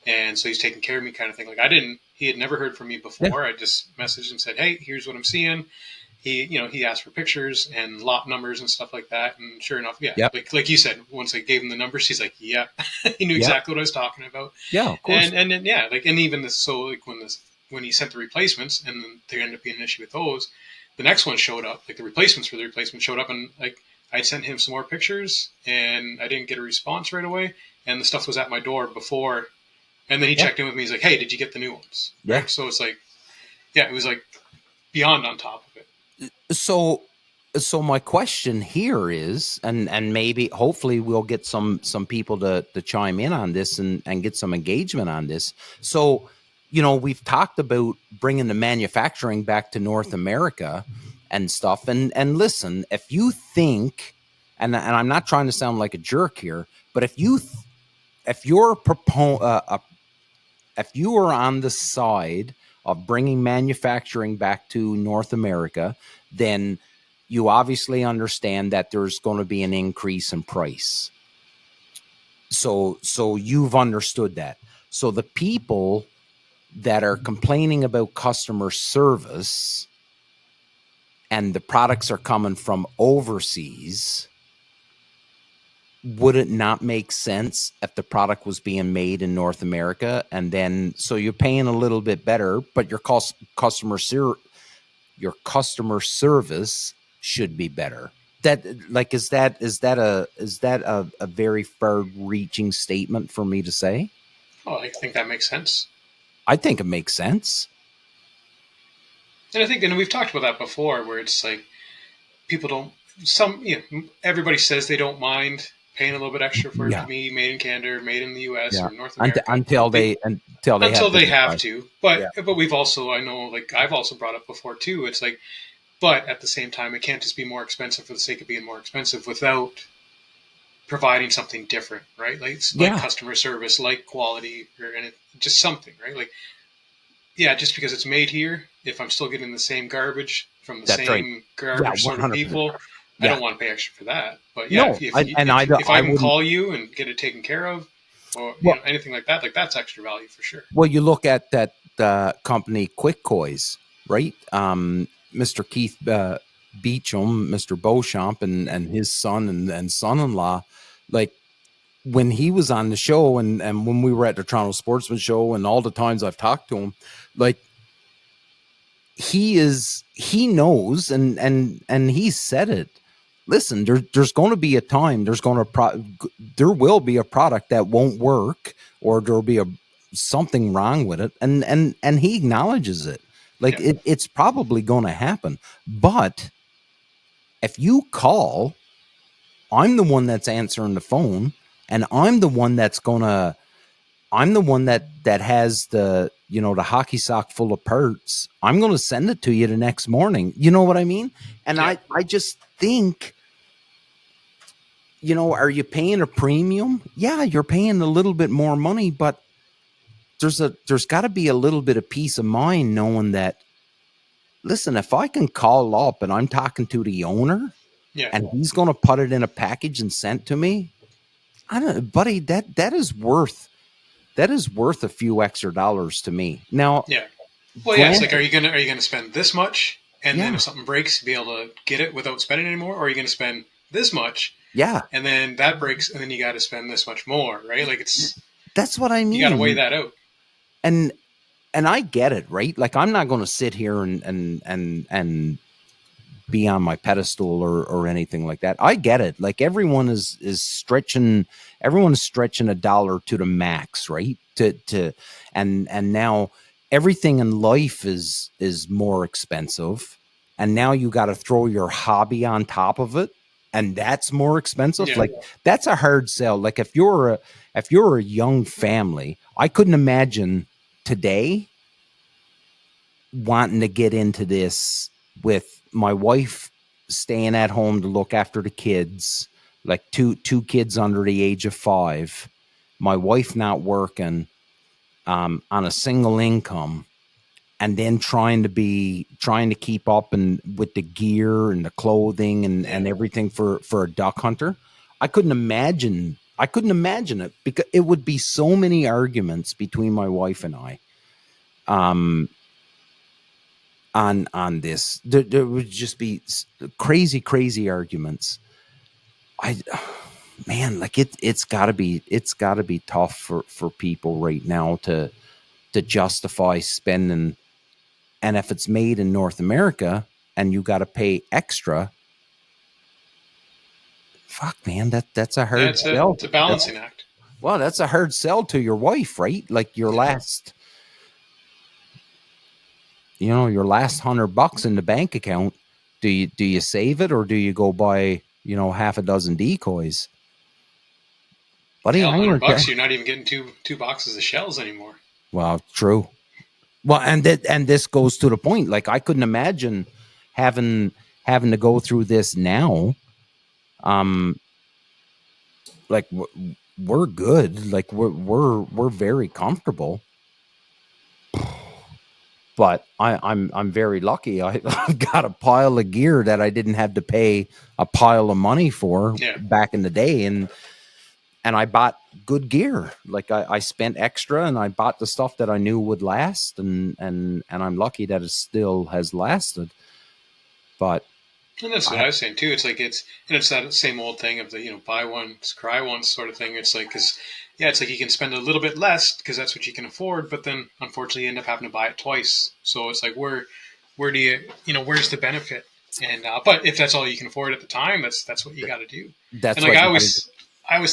and so he's taking care of me kind of thing. Like he had never heard from me before. I just messaged and said, hey, here's what I'm seeing. He asked for pictures and lot numbers and stuff like that, and sure enough, like you said, once I gave him the numbers, he's like, yeah, he knew exactly what I was talking about. Yeah, of course. And then and even this, so like when he sent the replacements, and then there ended up being an issue with those, the next one showed up, like the replacements for the replacement showed up, and like I sent him some more pictures, and I didn't get a response right away, and the stuff was at my door before, and then he checked in with me. He's like, hey, did you get the new ones? Yeah. Right? So it's like, it was like beyond on top of it. So my question here is, and maybe hopefully we'll get some people to chime in on this and get some engagement on this. So, we've talked about bringing the manufacturing back to North America and stuff. And listen, if you think, and I'm not trying to sound like a jerk here, but if you are on the side of bringing manufacturing back to North America, then you obviously understand that there's going to be an increase in price. So you've understood that. So the people that are complaining about customer service and the products are coming from overseas, would it not make sense if the product was being made in North America, and then so you're paying a little bit better, but your customer service should be better? That, like, is that a very far-reaching statement for me to say? Oh, I think that makes sense. I think it makes sense. And I think, and we've talked about that before, where it's like people don't. Everybody says they don't mind paying a little bit extra for it to be made in Canada, or made in the U.S. or North America until they have to. But we've also, I know, like I've also brought up before too. It's like, but at the same time, it can't just be more expensive for the sake of being more expensive without providing something different, right? Like customer service, like quality, and just something, right? Like, just because it's made here, if I'm still getting the same garbage from the same garbage sort of people, I don't want to pay extra for that. But if I can call you and get it taken care of, or anything like that, like that's extra value for sure. Well, you look at that company, Quick Koi's. right? Mr. Keith Beecham, Mr. Beauchamp, and his son and son-in-law, like when he was on the show and when we were at the Toronto Sportsman Show and all the times I've talked to him, like he knows and he said it. Listen, there's going to be a time, there will be a product that won't work, or there'll be something wrong with it, and he acknowledges it. Like it's probably going to happen. But if you call, I'm the one that's answering the phone, and I'm the one that has the, the hockey sock full of parts. I'm going to send it to you the next morning. You know what I mean? And I just think, are you paying a premium? Yeah, you're paying a little bit more money, but there's got to be a little bit of peace of mind knowing that, listen, if I can call up and I'm talking to the owner and he's going to put it in a package and send to me, I don't, buddy, that is worth a few extra dollars to me. Now, well, it's like, are you gonna spend this much, and then if something breaks, be able to get it without spending any more, or are you gonna spend this much, and then that breaks, and then you got to spend this much more, right? Like that's what I mean. You got to weigh that out. And I get it, right? Like I'm not going to sit here and be on my pedestal or anything like that. I get it. Like everyone is stretching a dollar to the max, right? And now everything in life is more expensive. And now you got to throw your hobby on top of it, and that's more expensive. Like that's a hard sell. Like if you're a young family, I couldn't imagine today wanting to get into this with my wife staying at home to look after the kids, like two kids under the age of 5, my wife not working, on a single income, and then trying to keep up and with the gear and the clothing and everything for a duck hunter. I couldn't imagine it, because it would be so many arguments between my wife and I. On this, there would just be crazy arguments. Like it's gotta be tough for people right now to justify spending. And if it's made in North America and you got to pay extra, fuck, man, that's a hard sell. It's a balancing act. Well, that's a hard sell to your wife, right? Like your last $100 in the bank account. Do you save it, or do you go buy, half a dozen decoys? Buddy, $100, you're not even getting two boxes of shells anymore. Well, true. Well, and this goes to the point. Like I couldn't imagine having to go through this now. Like we're good. Like we're very comfortable. But I'm very lucky. I've got a pile of gear that I didn't have to pay a pile of money for back in the day, and I bought good gear. Like I spent extra, and I bought the stuff that I knew would last, and I'm lucky that it still has lasted. But and that's what I was saying too. It's like it's that same old thing of the buy once, cry once sort of thing. It's like it's like you can spend a little bit less because that's what you can afford, but then unfortunately you end up having to buy it twice. So it's like where do you where's the benefit? And but if that's all you can afford at the time, that's what you got to do. That's and like I always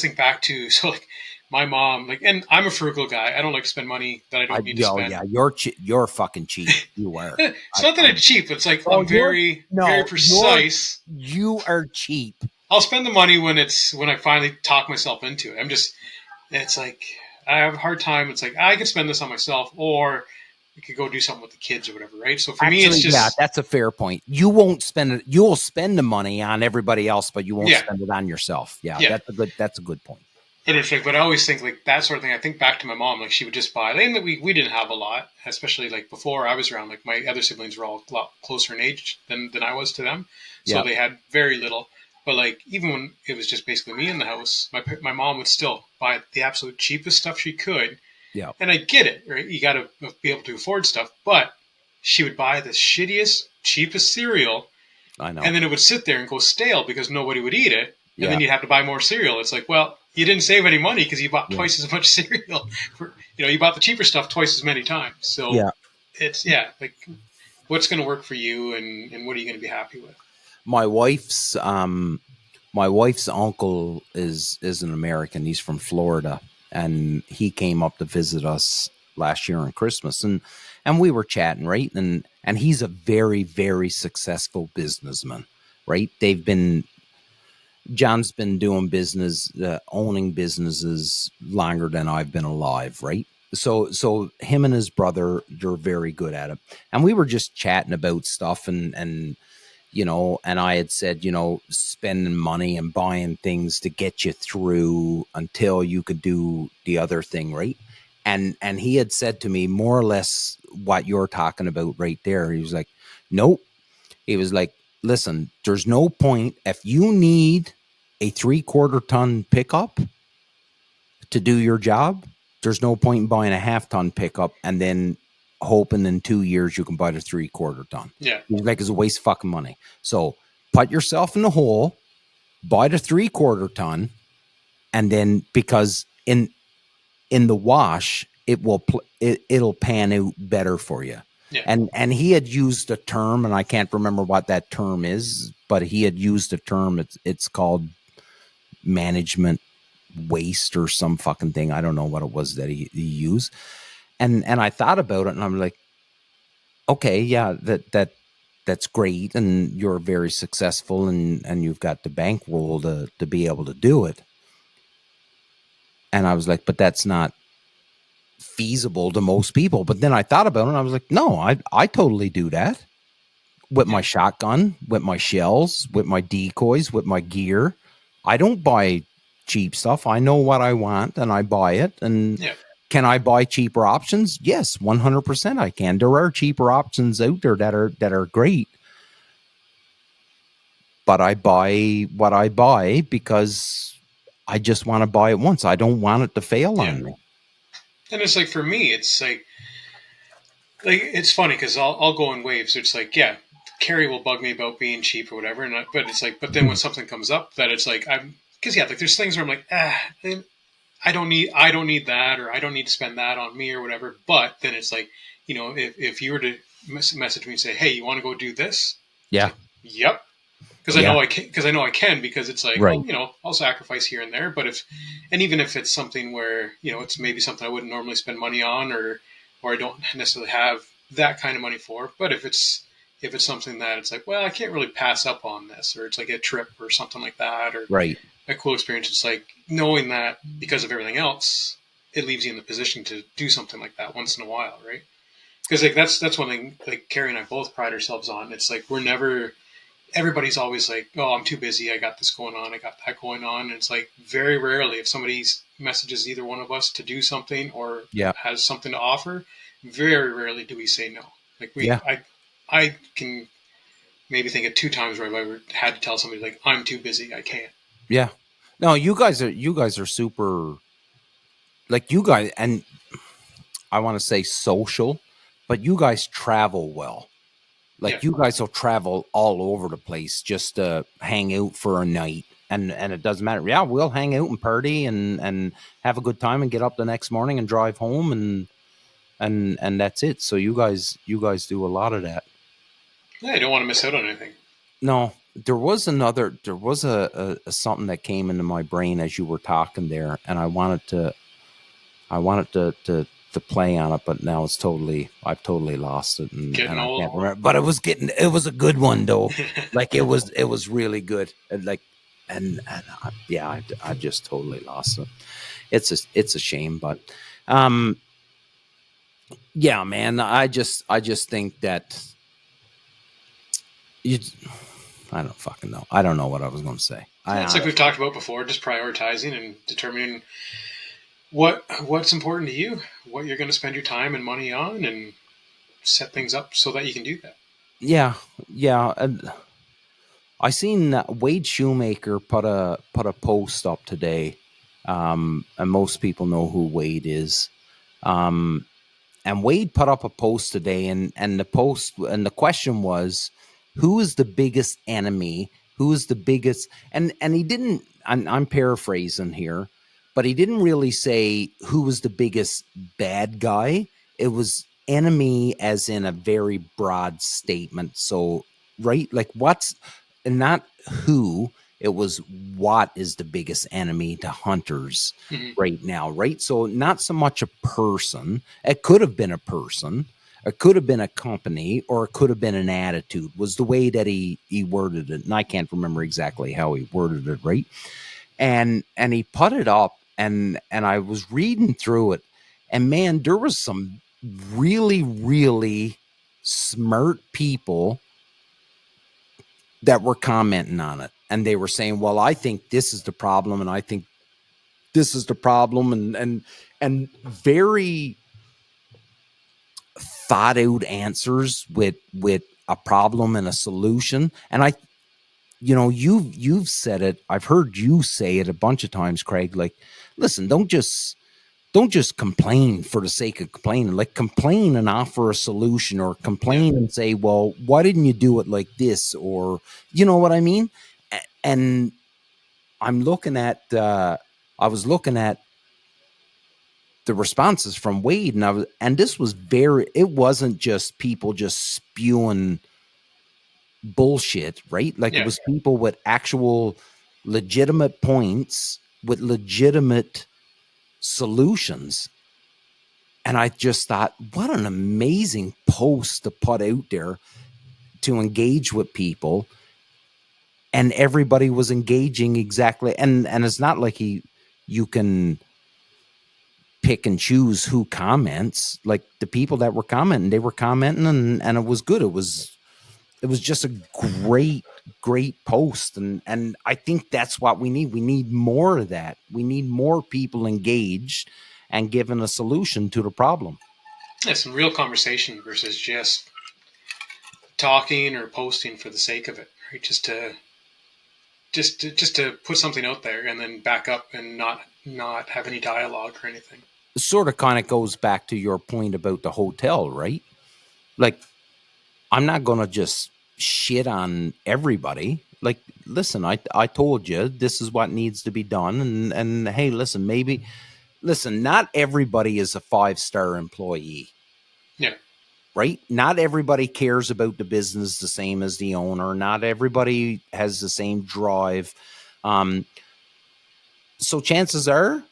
think back to, so like my mom, like, and I'm a frugal guy. I don't like to spend money that I don't need to spend. Yeah, you're fucking cheap. You are. It's not that I'm cheap. It's like I'm very precise. You are cheap. I'll spend the money when I finally talk myself into it. It's like I have a hard time. It's like I could spend this on myself, or we could go do something with the kids or whatever, right? So for me, it's just that's a fair point. You won't spend it. You'll spend the money on everybody else, but you won't spend it on yourself. Yeah, that's a good point. But it's like, but I always think like that sort of thing. I think back to my mom, like she would just buy. And we didn't have a lot, especially like before I was around. Like my other siblings were all a lot closer in age than I was to them, so they had very little. But like even when it was just basically me in the house, my mom would still buy the absolute cheapest stuff she could. Yeah, and I get it, right? You got to be able to afford stuff, but she would buy the shittiest, cheapest cereal, I know. and then it would sit there and go stale because nobody would eat it, and Yeah. then you'd have to buy more cereal. It's like, well, you didn't save any money because you bought Yeah. twice as much cereal. You bought the cheaper stuff twice as many times. So Yeah. it's like what's going to work for you, and what are you going to be happy with? My wife's uncle is an American. He's from Florida, and he came up to visit us last year on Christmas, and we were chatting, right? And he's a very, very successful businessman, right? John's been doing business, owning businesses longer than I've been alive, right? So him and his brother, they're very good at it. And we were just chatting about stuff, and and I had said, spending money and buying things to get you through until you could do the other thing, right? And he had said to me more or less what you're talking about right there. He was like, nope. He was like, listen, there's no point if you need a 3/4 ton pickup to do your job. There's no point in buying a 1/2 ton pickup and then hoping in 2 years you can buy the 3/4 ton. Yeah. He's like, it's a waste of fucking money. So put yourself in the hole, buy the 3/4 ton, and then because in the wash, it'll pan out better for you. Yeah. And he had used a term, and I can't remember what that term is, but he had used a term. It's called management waste or some fucking thing. I don't know what it was that he used. And I thought about it, and I'm like, okay, yeah, that's great, and you're very successful, and you've got the bankroll to be able to do it. And I was like, but that's not feasible to most people. But then I thought about it, and I was like, no, I totally do that with my shotgun, with my shells, with my decoys, with my gear. I don't buy cheap stuff. I know what I want, and I buy it. And can I buy cheaper options? Yes, 100% I can. There are cheaper options out there that are great. But I buy what I buy because I just want to buy it once. I don't want it to fail on me. And it's like, for me, it's like it's funny because I'll go in waves. It's like, yeah, Carrie will bug me about being cheap or whatever, but it's like, but then when something comes up that it's like, because like there's things where I'm like, I don't need that, or I don't need to spend that on me or whatever. But then it's like, if you were to message me and say, hey, you want to go do this? Yeah. Like, yep. Because I know I can. Because I know I can. Because it's like, right. well, I'll sacrifice here and there. But even if it's something where it's maybe something I wouldn't normally spend money on, or I don't necessarily have that kind of money for. But if it's something that it's like, well, I can't really pass up on this, or it's like a trip or something like that, or right. a cool experience. It's like knowing that because of everything else, it leaves you in the position to do something like that once in a while, right? Because like that's one thing like Carrie and I both pride ourselves on. It's like we're never. Everybody's always like, oh, I'm too busy. I got this going on. I got that going on. And it's like very rarely if somebody messages either one of us to do something or has something to offer, very rarely do we say no. Like I can maybe think of 2 times where I've had to tell somebody like, I'm too busy. I can't. Yeah. No, you guys are super, like you guys, and I want to say social, but you guys travel well. Like you guys will travel all over the place just to hang out for a night, and it doesn't matter. Yeah, we'll hang out and party and have a good time and get up the next morning and drive home and that's it. So you guys do a lot of that. Yeah, I don't want to miss out on anything. No, there was a something that came into my brain as you were talking there, and I wanted to play on it, but now I've totally lost it, and I can't remember. But it was a good one though. Like it was really good. And like, I just totally lost it. It's a shame, but yeah, man, I just think that I don't fucking know. I don't know what I was going to say. It's like we've talked about before, just prioritizing and determining what's important to you, what you're going to spend your time and money on, and set things up so that you can do that. Yeah. I seen Wade Shoemaker put a post up today, and most people know who Wade is. Wade put up a post today, and the question was, who is the biggest enemy? Who is the biggest? And he didn't. I'm paraphrasing here, but he didn't really say who was the biggest bad guy. It was enemy as in a very broad statement. So, right, like what's, and not who. It was what is the biggest enemy to hunters right now, right? So not so much a person. It could have been a person. It could have been a company, or it could have been an attitude, was the way that he worded it. And I can't remember exactly how he worded it, right? And he put it up, and I was reading through it, and man, there was some really, really smart people that were commenting on it. And they were saying, well, I think this is the problem, and I think this is the problem, and very thought out answers with a problem and a solution. And I, you've said it. I've heard you say it a bunch of times, Craig. Like, listen, don't just complain for the sake of complaining. Like, complain and offer a solution, or complain and say, well, why didn't you do it like this? Or, you know what I mean? And I'm looking at, I was looking at the responses from Wade, and this was it wasn't just people just spewing bullshit, right? Like, it was people with actual legitimate points, with legitimate solutions. And I just thought, what an amazing post to put out there to engage with people. And everybody was engaging exactly. And it's not like you can pick and choose who comments. Like, the people that were commenting, they were commenting, and it was good. It was just a great post. And I think that's what we need. We need more of that. We need more people engaged and given a solution to the problem. Yeah, some real conversation versus just talking or posting for the sake of it, right? Just to put something out there and then back up and not have any dialogue or anything. Sort of kind of goes back to your point about the hotel, right? Like, I'm not going to just shit on everybody. Like, listen, I told you this is what needs to be done. And hey, listen, not everybody is a 5-star employee. Yeah. Right? Not everybody cares about the business the same as the owner. Not everybody has the same drive. So chances are,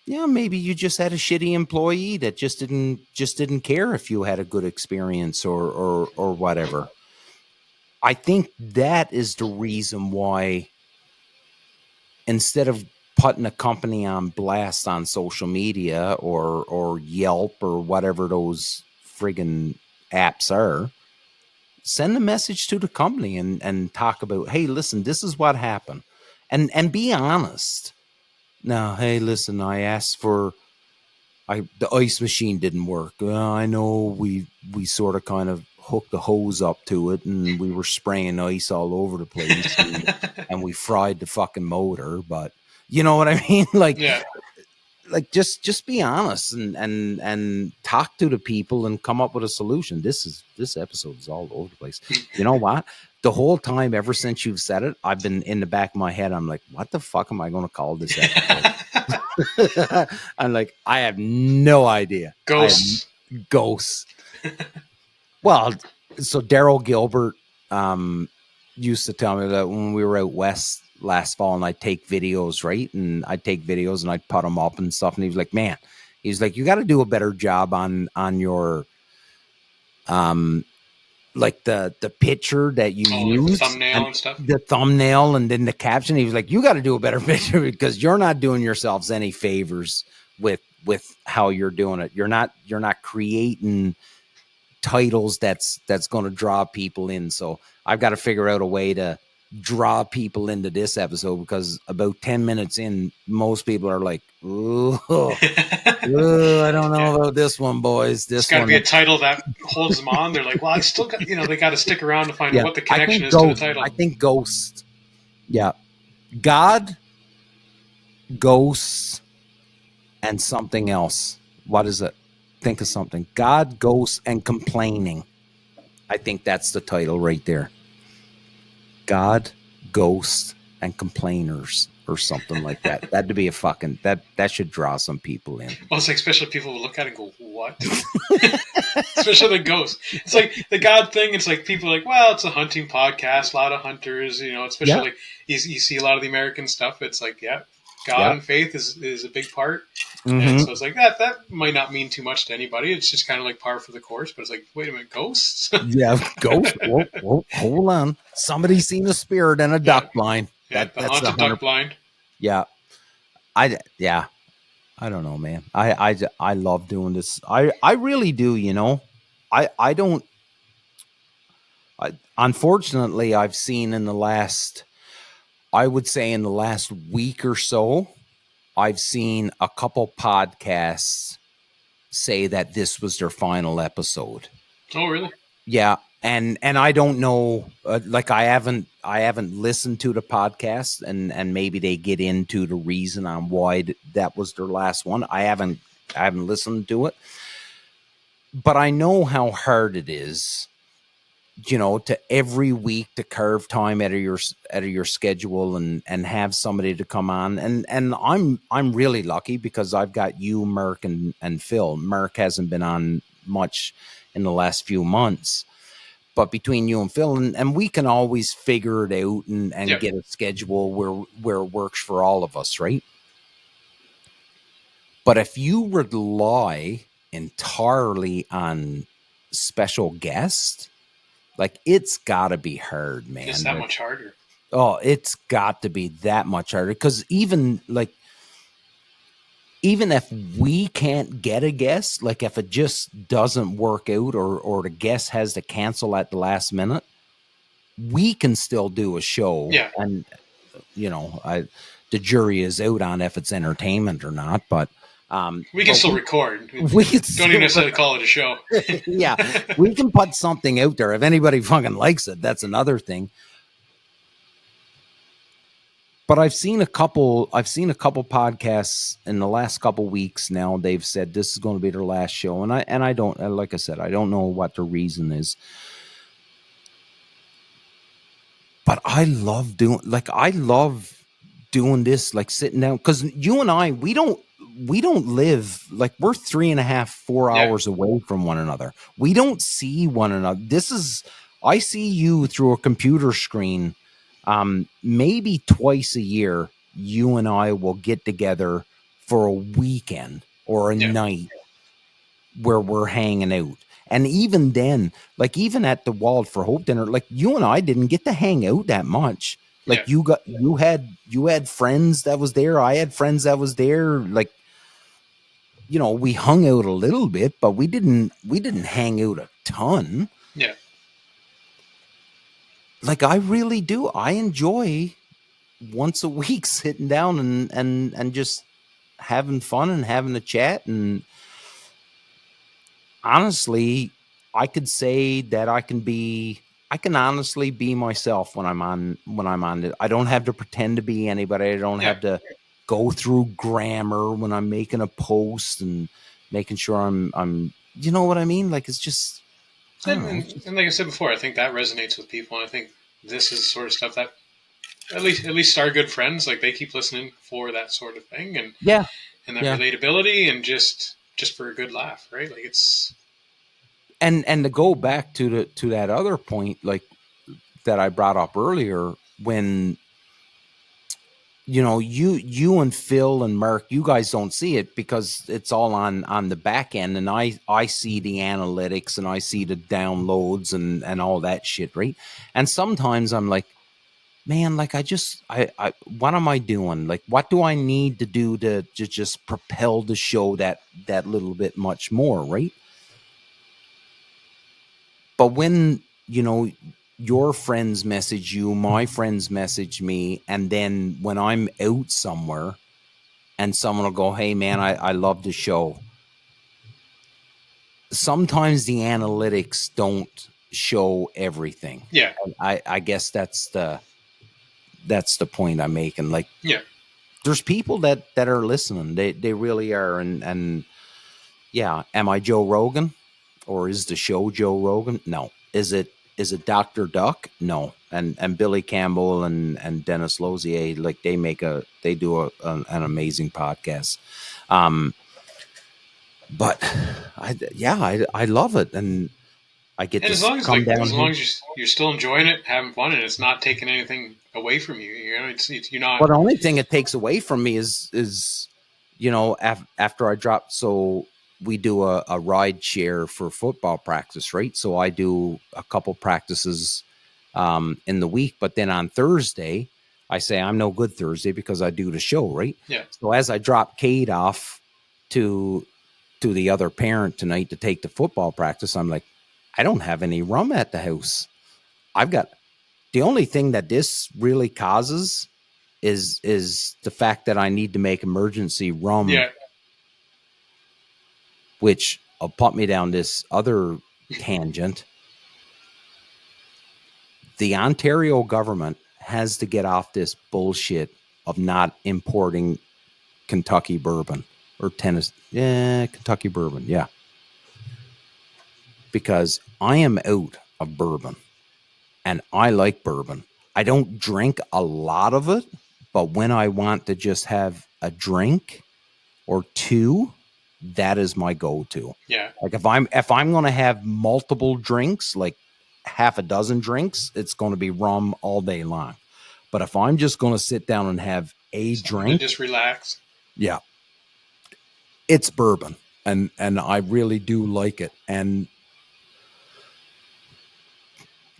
maybe you just had a shitty employee that just didn't care if you had a good experience or whatever. I think that is the reason why, instead of putting a company on blast on social media or Yelp or whatever those friggin' apps are, send a message to the company and talk about, hey, listen, this is what happened. And be honest. Now, hey, listen, I asked for, the ice machine didn't work. I know we sort of kind of hooked the hose up to it, and we were spraying ice all over the place, and we fried the fucking motor. But you know what I mean? Like, like just be honest and talk to the people and come up with a solution. This episode is all over the place. You know what? The whole time, ever since you've said it, I've been in the back of my head, I'm like, what the fuck am I going to call this episode? I'm like, I have no idea. Ghosts. Well, so Daryl Gilbert used to tell me that when we were out west last fall, and I'd take videos, right? And I'd take videos and I'd put them up and stuff. And he was like, man, he's like, you got to do a better job on your like the picture that you use, the thumbnail and stuff. The thumbnail, and then the caption. He was like, you got to do a better picture, because you're not doing yourselves any favors with how you're doing it. You're not creating titles that's going to draw people in. So I've got to figure out a way to draw people into this episode, because about 10 minutes in, most people are like, ooh, I don't know about this one, boys. This got to be a title that holds them on. They're like, well, I still got, they got to stick around to find out what the connection is to the title. I think Ghost. Yeah. God, Ghosts, and something else. What is it? think of something. God, Ghosts, and Complaining. I think that's the title right there. God, Ghosts, and Complainers, or something like that. That'd be a fucking that should draw some people in. Well, it's like especially people will look at it and go, "What?" Especially the ghost. It's like the God thing. It's like people are like, well, it's a hunting podcast, a lot of hunters, especially like you see a lot of the American stuff. It's like, God and faith is a big part. Mm-hmm. And so it's like that might not mean too much to anybody. It's just kind of like par for the course. But it's like, wait a minute, ghosts? Yeah, ghosts. Whoa, hold on. Somebody's seen a spirit in a duck blind. Yeah, the haunted duck blind. Yeah. I don't know, man. I love doing this. I really do, I don't. Unfortunately, I've seen in the last week or so, I've seen a couple podcasts say that this was their final episode. Oh, really? Yeah. And I don't know, like I haven't listened to the podcast, and maybe they get into the reason on why that was their last one. I haven't listened to it, but I know how hard it is, to every week to carve time out of your schedule and have somebody to come on. And I'm really lucky because I've got you, Merk, and Phil. Merk hasn't been on much in the last few months. But between you and Phil, and we can always figure it out and get a schedule where it works for all of us, right? But if you rely entirely on special guests, like it's got to be hard, man. It's that much harder. Oh, it's got to be that much harder because even if we can't get a guest, like if it just doesn't work out or the guest has to cancel at the last minute, we can still do a show. Yeah. And, the jury is out on if it's entertainment or not, but we can still record. We don't even necessarily call it a show. Yeah. We can put something out there. If anybody fucking likes it, that's another thing. But I've seen a couple podcasts in the last couple weeks now. They've said this is going to be their last show. And I don't, like I said, I don't know what the reason is, but I love doing this, like sitting down. Cause you and I, we don't live, like we're 3.5, 4 hours away from one another. We don't see one another. I see you through a computer screen. Maybe twice a year, you and I will get together for a weekend or a night where we're hanging out. And even then, like even at the Wild for Hope dinner, like you and I didn't get to hang out that much. Like you had friends that was there. I had friends that was there. Like, we hung out a little bit, but we didn't hang out a ton. Yeah. Like I really do. I enjoy once a week sitting down and just having fun and having a chat. And honestly, I could say that I can honestly be myself when I'm on it. I don't have to pretend to be anybody. I don't have to go through grammar when I'm making a post and making sure I'm you know what I mean? Like it's just. And like I said before, I think that resonates with people, and I think this is the sort of stuff that at least our good friends, like they keep listening for that sort of thing, and that relatability, and just for a good laugh, right? Like it's and to go back to that other point, like that I brought up earlier, when you and Phil and Mark, you guys don't see it because it's all on the back end, and I see the analytics and I see the downloads and all that shit, right? And sometimes I'm like, man, like I what am I doing? Like, what do I need to do to just propel the show that little bit much more, right? But when, your friends message you, my friends message me, and then when I'm out somewhere and someone will go, hey man, I love the show. Sometimes the analytics don't show everything. Yeah. I guess that's the point I'm making. Like, yeah, there's people that are listening. They really are. And Yeah. Am I Joe Rogan? Or is the show Joe Rogan? No. Is it Dr. Duck? No. And Billy Campbell and Dennis Lozier, like they do an amazing podcast. But I love it, and I get And to as long as come down as long here. as you're still enjoying it, having fun, and it's not taking anything away from you, it's you're not. Well, the only thing it takes away from me is after I drop. So we do a ride share for football practice, right? So I do a couple practices in the week, but then on Thursday I say I'm no good Thursday because I do the show, right? Yeah. So as I drop Kate off to the other parent tonight to take the football practice, I'm like, I don't have any rum at the house. I've got the only thing that this really causes is the fact that I need to make emergency rum, Yeah. which will put me down this other tangent. The Ontario government has to get off this bullshit of not importing Kentucky bourbon or Tennessee. Yeah, Kentucky bourbon. Yeah. Because I am out of bourbon and I like bourbon. I don't drink a lot of it, but when I want to just have a drink or two, that is my go-to. Yeah. Like if I'm going to have multiple drinks, like half a dozen drinks, it's going to be rum all day long. But if I'm just going to sit down and have a drink, just relax. Yeah, it's bourbon, and I really do like it. And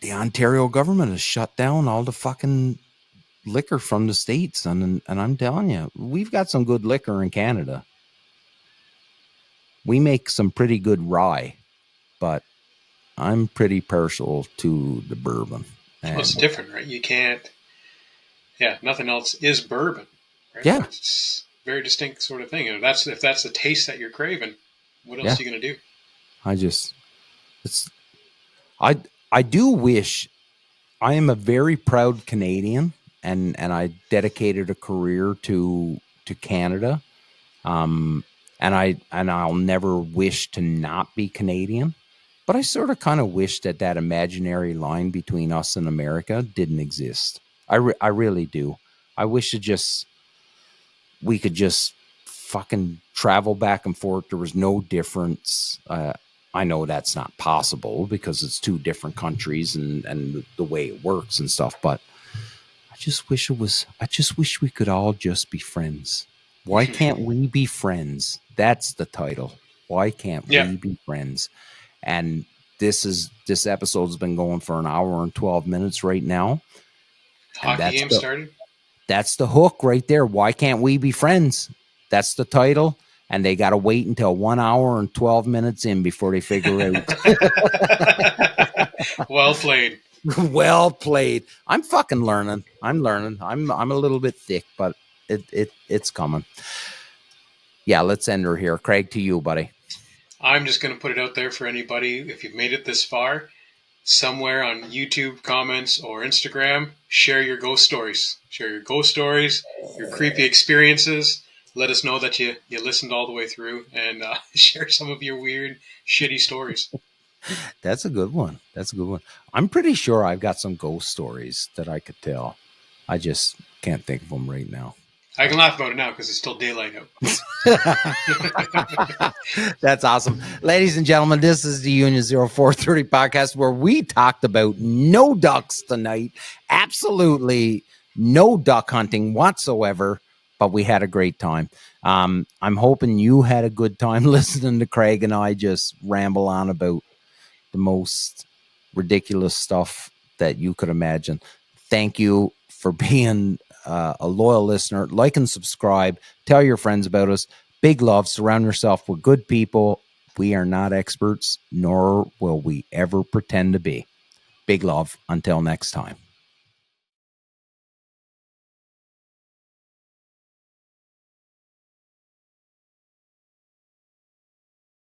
the Ontario government has shut down all the fucking liquor from the States, and I'm telling you, we've got some good liquor in Canada. We make some pretty good rye, but I'm pretty partial to the bourbon. Well, it's different, right? You can't. Yeah, nothing else is bourbon, right? Yeah, it's a very distinct sort of thing. And if that's the taste that you're craving, what else are you going to do? I do wish. I am a very proud Canadian, and I dedicated a career to Canada. And I'll never wish to not be Canadian, but I sort of kind of wish that imaginary line between us and America didn't exist. I really do. I wish we could just fucking travel back and forth. There was no difference. I know that's not possible because it's two different countries and the way it works and stuff, but I just wish we could all just be friends. Why can't we be friends? That's the title. Why can't we be friends? And this episode's been going for an hour and 12 minutes right now. Hockey game started. That's the hook right there. Why can't we be friends? That's the title. And they got to wait until 1 hour and 12 minutes in before they figure it out. Well played. Well played. I'm fucking learning. I'm learning. I'm a little bit thick, but it's coming. Yeah, let's end her here. Craig, to you, buddy. I'm just going to put it out there for anybody. If you've made it this far, somewhere on YouTube comments or Instagram, share your ghost stories. Share your ghost stories, your creepy experiences. Let us know that you listened all the way through, and share some of your weird, shitty stories. That's a good one. I'm pretty sure I've got some ghost stories that I could tell. I just can't think of them right now. I can laugh about it now because it's still daylight out. That's awesome. Ladies and gentlemen, this is the Union 0430 podcast where we talked about no ducks tonight. Absolutely no duck hunting whatsoever, but we had a great time. I'm hoping you had a good time listening to Craig and I just ramble on about the most ridiculous stuff that you could imagine. Thank you for being a loyal listener. Like and subscribe. Tell your friends about us. Big love. Surround yourself with good people. We are not experts, nor will we ever pretend to be. Big love. Until next time.